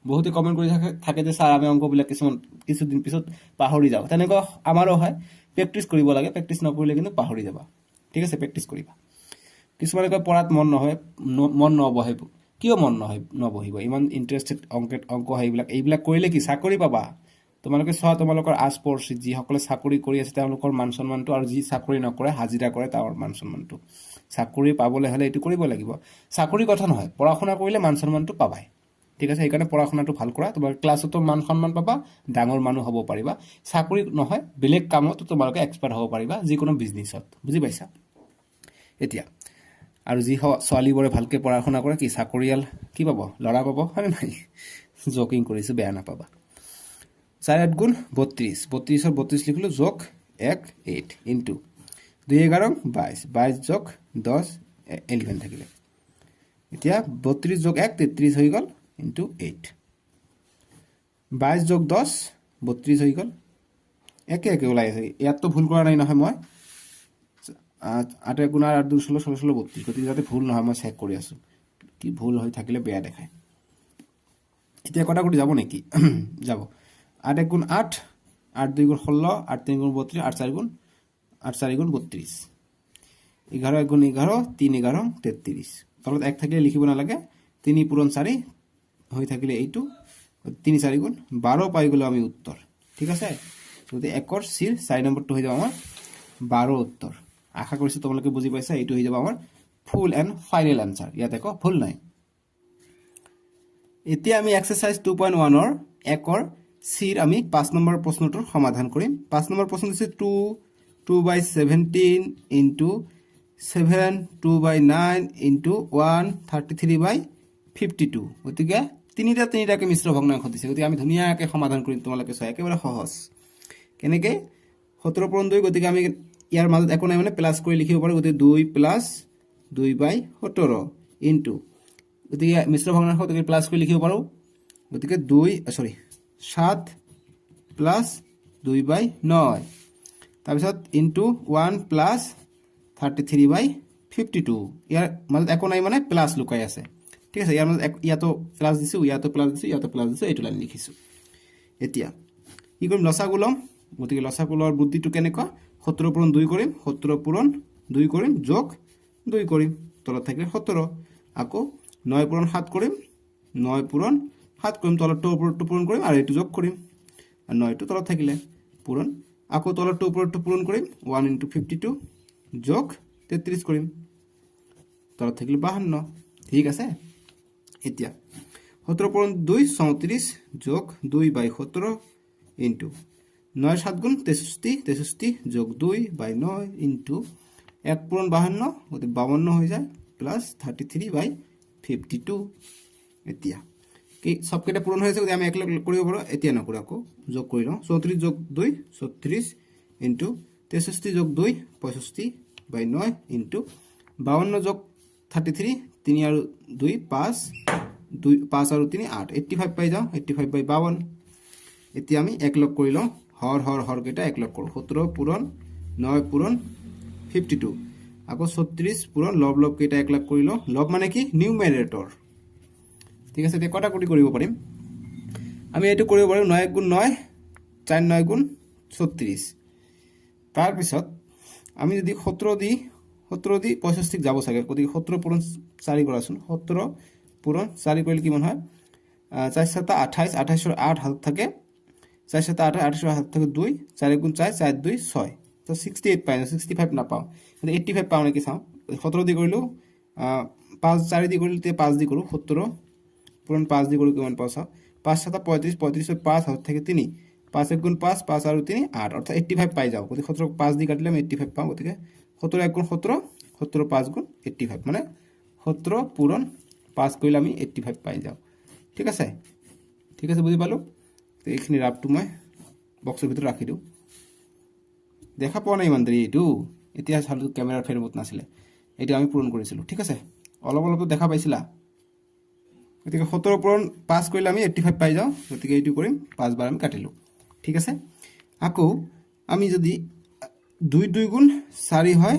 বহুতে কমেন্ট কৰি থাকে যে স্যাৰ আমি অংকবিলাক কিছুদিন পিছত পাহৰি যাওঁ তেনেকুৱা আমাৰো হয় প্ৰেক্টিছ কৰিব লাগে প্ৰেক্টিছ নকৰিলে কিন্তু পাহৰি যাবা ঠিক আছে প্ৰেক্টিছ কৰিবা কিছুমানে কয় পঢ়াত মন নহয় মন নবহে কিয় মন নবহিব ইমান ইন্টাৰেষ্টেড অংক এইবিলাক কৰিলে কি চাকৰি পাবা তোমালোকে চোৱা তোমালোকৰ আজ পৰছি যিসকলে চাকৰি কৰি আছে তেওঁলোকৰ মান সন্মানটো আৰু যি চাকৰি নকৰে হাজিৰা কৰে তাৰ মান সন্মানটো চাকৰি পাবলৈ হ'লে এইটো কৰিব লাগিব চাকৰি কথা নহয় পঢ়া শুনা কৰিলে মান সন্মানটো পাবাই ঠিক আছে সেইকাৰণে পঢ়া শুনাটো ভাল কৰা তোমাৰ ক্লাছতো মান সন্মান পাবা ডাঙৰ মানুহ হ'ব পাৰিবা চাকৰি নহয় বেলেগ কামতো তোমালোকে এক্সপাৰ্ট হ'ব পাৰিবা যিকোনো বিজনেছত বুজি পাইছা এতিয়া আৰু যি ছোৱালীবোৰে ভালকে পঢ়া শুনা কৰে কি চাকৰিয়াল কি পাব ল'ৰা পাব হয় নাই জকিং কৰিছো বেয়া নাপাবা 4 গুণ 32 32 ৰ 32 লিখিলো যোগ 1 8 ইনটু 2 11 22 22 যোগ 10 11 থাকিলে এতিয়া 32 যোগ 1 33 হৈ গ'ল ইনটু 8 22 যোগ 10 32 হৈ গ'ল একে ওলাই আছে ইয়াত তো ভুল কৰা নাই নহয় মই 8 গুণ 8 2 16 16 32 গতিকে যাতে ভুল নহয় মই চেক কৰি আছো কি ভুল হৈ থাকিলে বেয়া দেখায় এতিয়া কটা কৰি যাব নেকি যাব 8 গুণ 8 8 2 গুণ 16 8 3 গুণ 32 8 4 গুণ 32 11 গুণ 11 3 11 33 তলত 1 থাকিলে লিখিব নালাগে 3 পূৰণ 4 হৈ থাকিলে এইটো 3 4 গুণ 12 পাই গলো আমি উত্তৰ ঠিক আছে যদি 1 ৰ সিৰ 4 নম্বৰটো হৈ যাব আমাৰ 12 উত্তৰ আশা কৰিছো তোমালোকে বুজি পাইছা এইটো হৈ যাব আমাৰ ফুল এন্ড ফাইনেল আনসাৰ ইয়াত একো ভুল নাই এতিয়া আমি এক্সাৰসাইজ 2.1 ৰ 1 ৰ সিৰ আমি 5 নম্বৰ প্ৰশ্নটোৰ সমাধান কৰিম 5 নম্বৰ প্ৰশ্ন দিছে 2/17 into 7 2/9 into 133/52 গতিকে তিনিটাকে মিশ্ৰ ভগ্নাংশ দিছে গতিকে আমি ধুনীয়াকৈ সমাধান কৰিম তোমালোকে চাই একেবাৰে সহজ কেনেকৈ 17 পূৰণ 2 গতিকে আমি ইয়াৰ মাজত একো নাই মানে প্লাস কৰি লিখিব পাৰো গতিকে 2 প্লাস 2/17 ইনটু গতিকে মিশ্ৰ ভগ্নাংশ গতিকে প্লাস কৰি লিখিব পাৰো গতিকে 7 প্লাস 2/9 তাৰপিছত ইনটু 1 প্লাস 33/52 ইয়াৰ মাজত একো নাই মানে প্লাস লুকাই আছে ঠিক আছে ইয়াৰ মাজত ইয়াতো প্লাস দিছো ইয়াতো প্লাস দিছো ইয়াতো প্লাস দিছো এইটো লাইন লিখিছো এতিয়া কি কৰিম লসাগু লম গতিকে লসাগুৰ বুদ্ধিটো কেনেকুৱা 17 পূৰণ 2 কৰিম 17 পূৰণ 2 কৰিম যোগ 2 কৰিম তলত থাকিলে 17 আকৌ 9 পূৰণ 7 কৰিম 9 পূৰণ 7 কৰিম তলৰটো ওপৰটো পূৰণ কৰিম আৰু এইটো যোগ কৰিম আৰু 9 টো তলত থাকিলে পূৰণ আকৌ তলৰটো ওপৰটো পূৰণ কৰিম 1 * 52 যোগ 33 কৰিম তলত থাকিলে 52 ঠিক আছে এতিয়া 17 পূৰণ 2 34 যোগ 2/17 ইনটু 9 7 গুণ 63 63 যোগ 2/9 ইনটু 1 পূৰণ 52 গতি 52 হৈ যায় প্লাস 33/52 এতিয়া কি সবকেটা পূৰণ হৈছে গতি আমি একলগ কৰিব পাৰো এতিয়া নকৰো আকৌ যোগ কৰি লওঁ 34 যোগ 2 36 ইনটু 63 যোগ 2 65/9 ইনটু 52 যোগ 33 3 আৰু 2 5 5 আৰু 3 8 85 পাই যাও 85/52 এতিয়া আমি একলগ কৰি লওঁ হৰ কেটা একলগ কৰো 17 পূৰণ 9 পূৰণ 52 আকৌ 36 পূৰণ লব কেটা একলগ কৰি লওঁ লব মানে কি নিউমেৰেটৰ ঠিক আছে এতিয়া কটাকটি কৰিব পাৰিম আমি এটো কৰিব পাৰো 9 গুণ 9 4 9 গুণ 36 তাৰ পিছত আমি যদি 17 দি 65 যাব থাকে গতিকে 17 পূৰণ 4 কৰাচোন 17 পূৰণ 4 কৰিলে কিমান হয় 4 7 28 28 ৰ 8 হাত থাকে 4 7 8 28 ৰ হাত থাকে 2 4 গুণ 4 4 2 6 তো 68 পাই 65 না পাও 85 পাও নেকি চাও 17 দি কৰিলো 5 4 দি কৰিলে তে 5 দি কৰো 17 পূৰণ 5 দি কৰোঁ কিমান পাওঁ চাওঁ 5 7 35 35 5 হাতত থাকে 3 5 1 গুণ 5 5 আৰু 3 8 অৰ্থাৎ 85 পাই যাওঁ গতিকে 17 5 দি কাটিলে আমি 85 পাওঁ গতিকে 17 1 গুণ 17 17 5 গুণ 85 মানে 17 পূৰণ 5 কৰিলে আমি 85 পাই যাওঁ ঠিক আছে বুজি পালোঁ তো এইখিনি ৰাফটো মই বক্সৰ ভিতৰত ৰাখি দিওঁ দেখা পোৱা নাই ইমান দেৰি এইটো এতিয়া চালোঁ কেমেৰাৰ ফ্ৰেমত নাছিলে এইটো আমি পূৰণ কৰিছিলোঁ ঠিক আছে অলপ অলপ দেখা পাইছিলা গতিকে 17 পূৰণ 5 কৰিলে আমি 85 পাই যাওঁ গতিকে এইটো কৰিম 5 বাৰ আমি কাটিলোঁ ঠিক আছে আকৌ আমি যদি 2 2 গুণ 4 হয়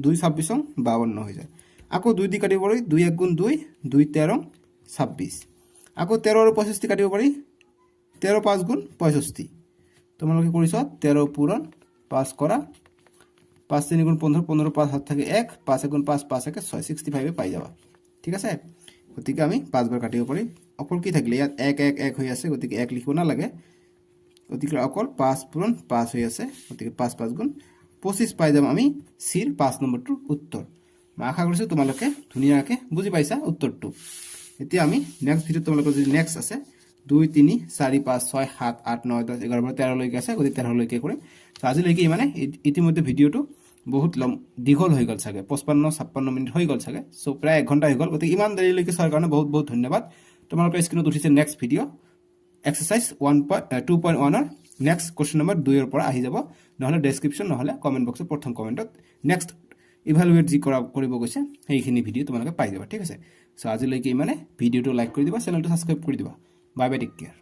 2 26 52 হৈ যায় আকৌ 2 দি কাটিব পাৰি 2 1 গুণ 2 2 13 26 আকৌ 13 আৰু 65 কাটিব পাৰি 13 5 গুণ 65 তোমালোকে কৰিছা 13 পূৰণ 5 কৰা 5 3 গুণ 15 15 5 হাত থাকে 1 5 1 গুণ 5 5 1 6 65 পাই যাবা ঠিক আছে গতিকে আমি 5 বাৰ কাটিব পাৰি অকল কি থাকিলে ইয়াত 1 1 1 হৈ আছে গতিকে 1 লিখিব নালাগে গতিকে অকল 5 পূৰণ 5 হৈ আছে গতিকে 5 5 গুণ 25 পাই যাম আমি সিৰ 5 নম্বৰটোৰ উত্তৰ মই আশা কৰিছোঁ তোমালোকে ধুনীয়াকৈ বুজি পাইছা উত্তৰটো এতিয়া আমি নেক্সট ভিডিঅ'ত তোমালোকৰ যদি নেক্সট আছে 2 3 4 5 6 7 8 9 10 11 12 13 লৈকে আছে গতিকে 13 লৈকে কৰিম তো আজিলৈকে মানে ইতিমধ্যে ভিডিঅ'টো বহুত দীঘল হৈ গ'ল চাগে 55 56 মিনিট হৈ গ'ল চাগে সো প্ৰায় 1 ঘণ্টা হৈ গ'ল গতিকে ইমান দেৰিলৈকে চোৱাৰ কাৰণে বহুত বহুত ধন্যবাদ তোমালোকৰ স্ক্ৰীনত উঠিছে নেক্সট ভিডিঅ' এক্সাৰসাইজ 2.1 ৰ নেক্সট কোৱেশ্চন নম্বৰ 2 ৰ পৰা আহি যাব নহলে ডেসক্ৰিপচন নহলে কমেন্ট বক্সৰ প্ৰথম কমেন্টত নেক্সট ইভালুৱেট যি কৰিব গৈছে সেইখিনি ভিডিঅ' তোমালোকে পাই যাবা ঠিক আছে সো আজিলৈকে মানে ভিডিঅ'টো লাইক কৰি দিবা চেনেলটো সাবস্ক্ৰাইব কৰি দিবা বাই বাই টেক কেয়াৰ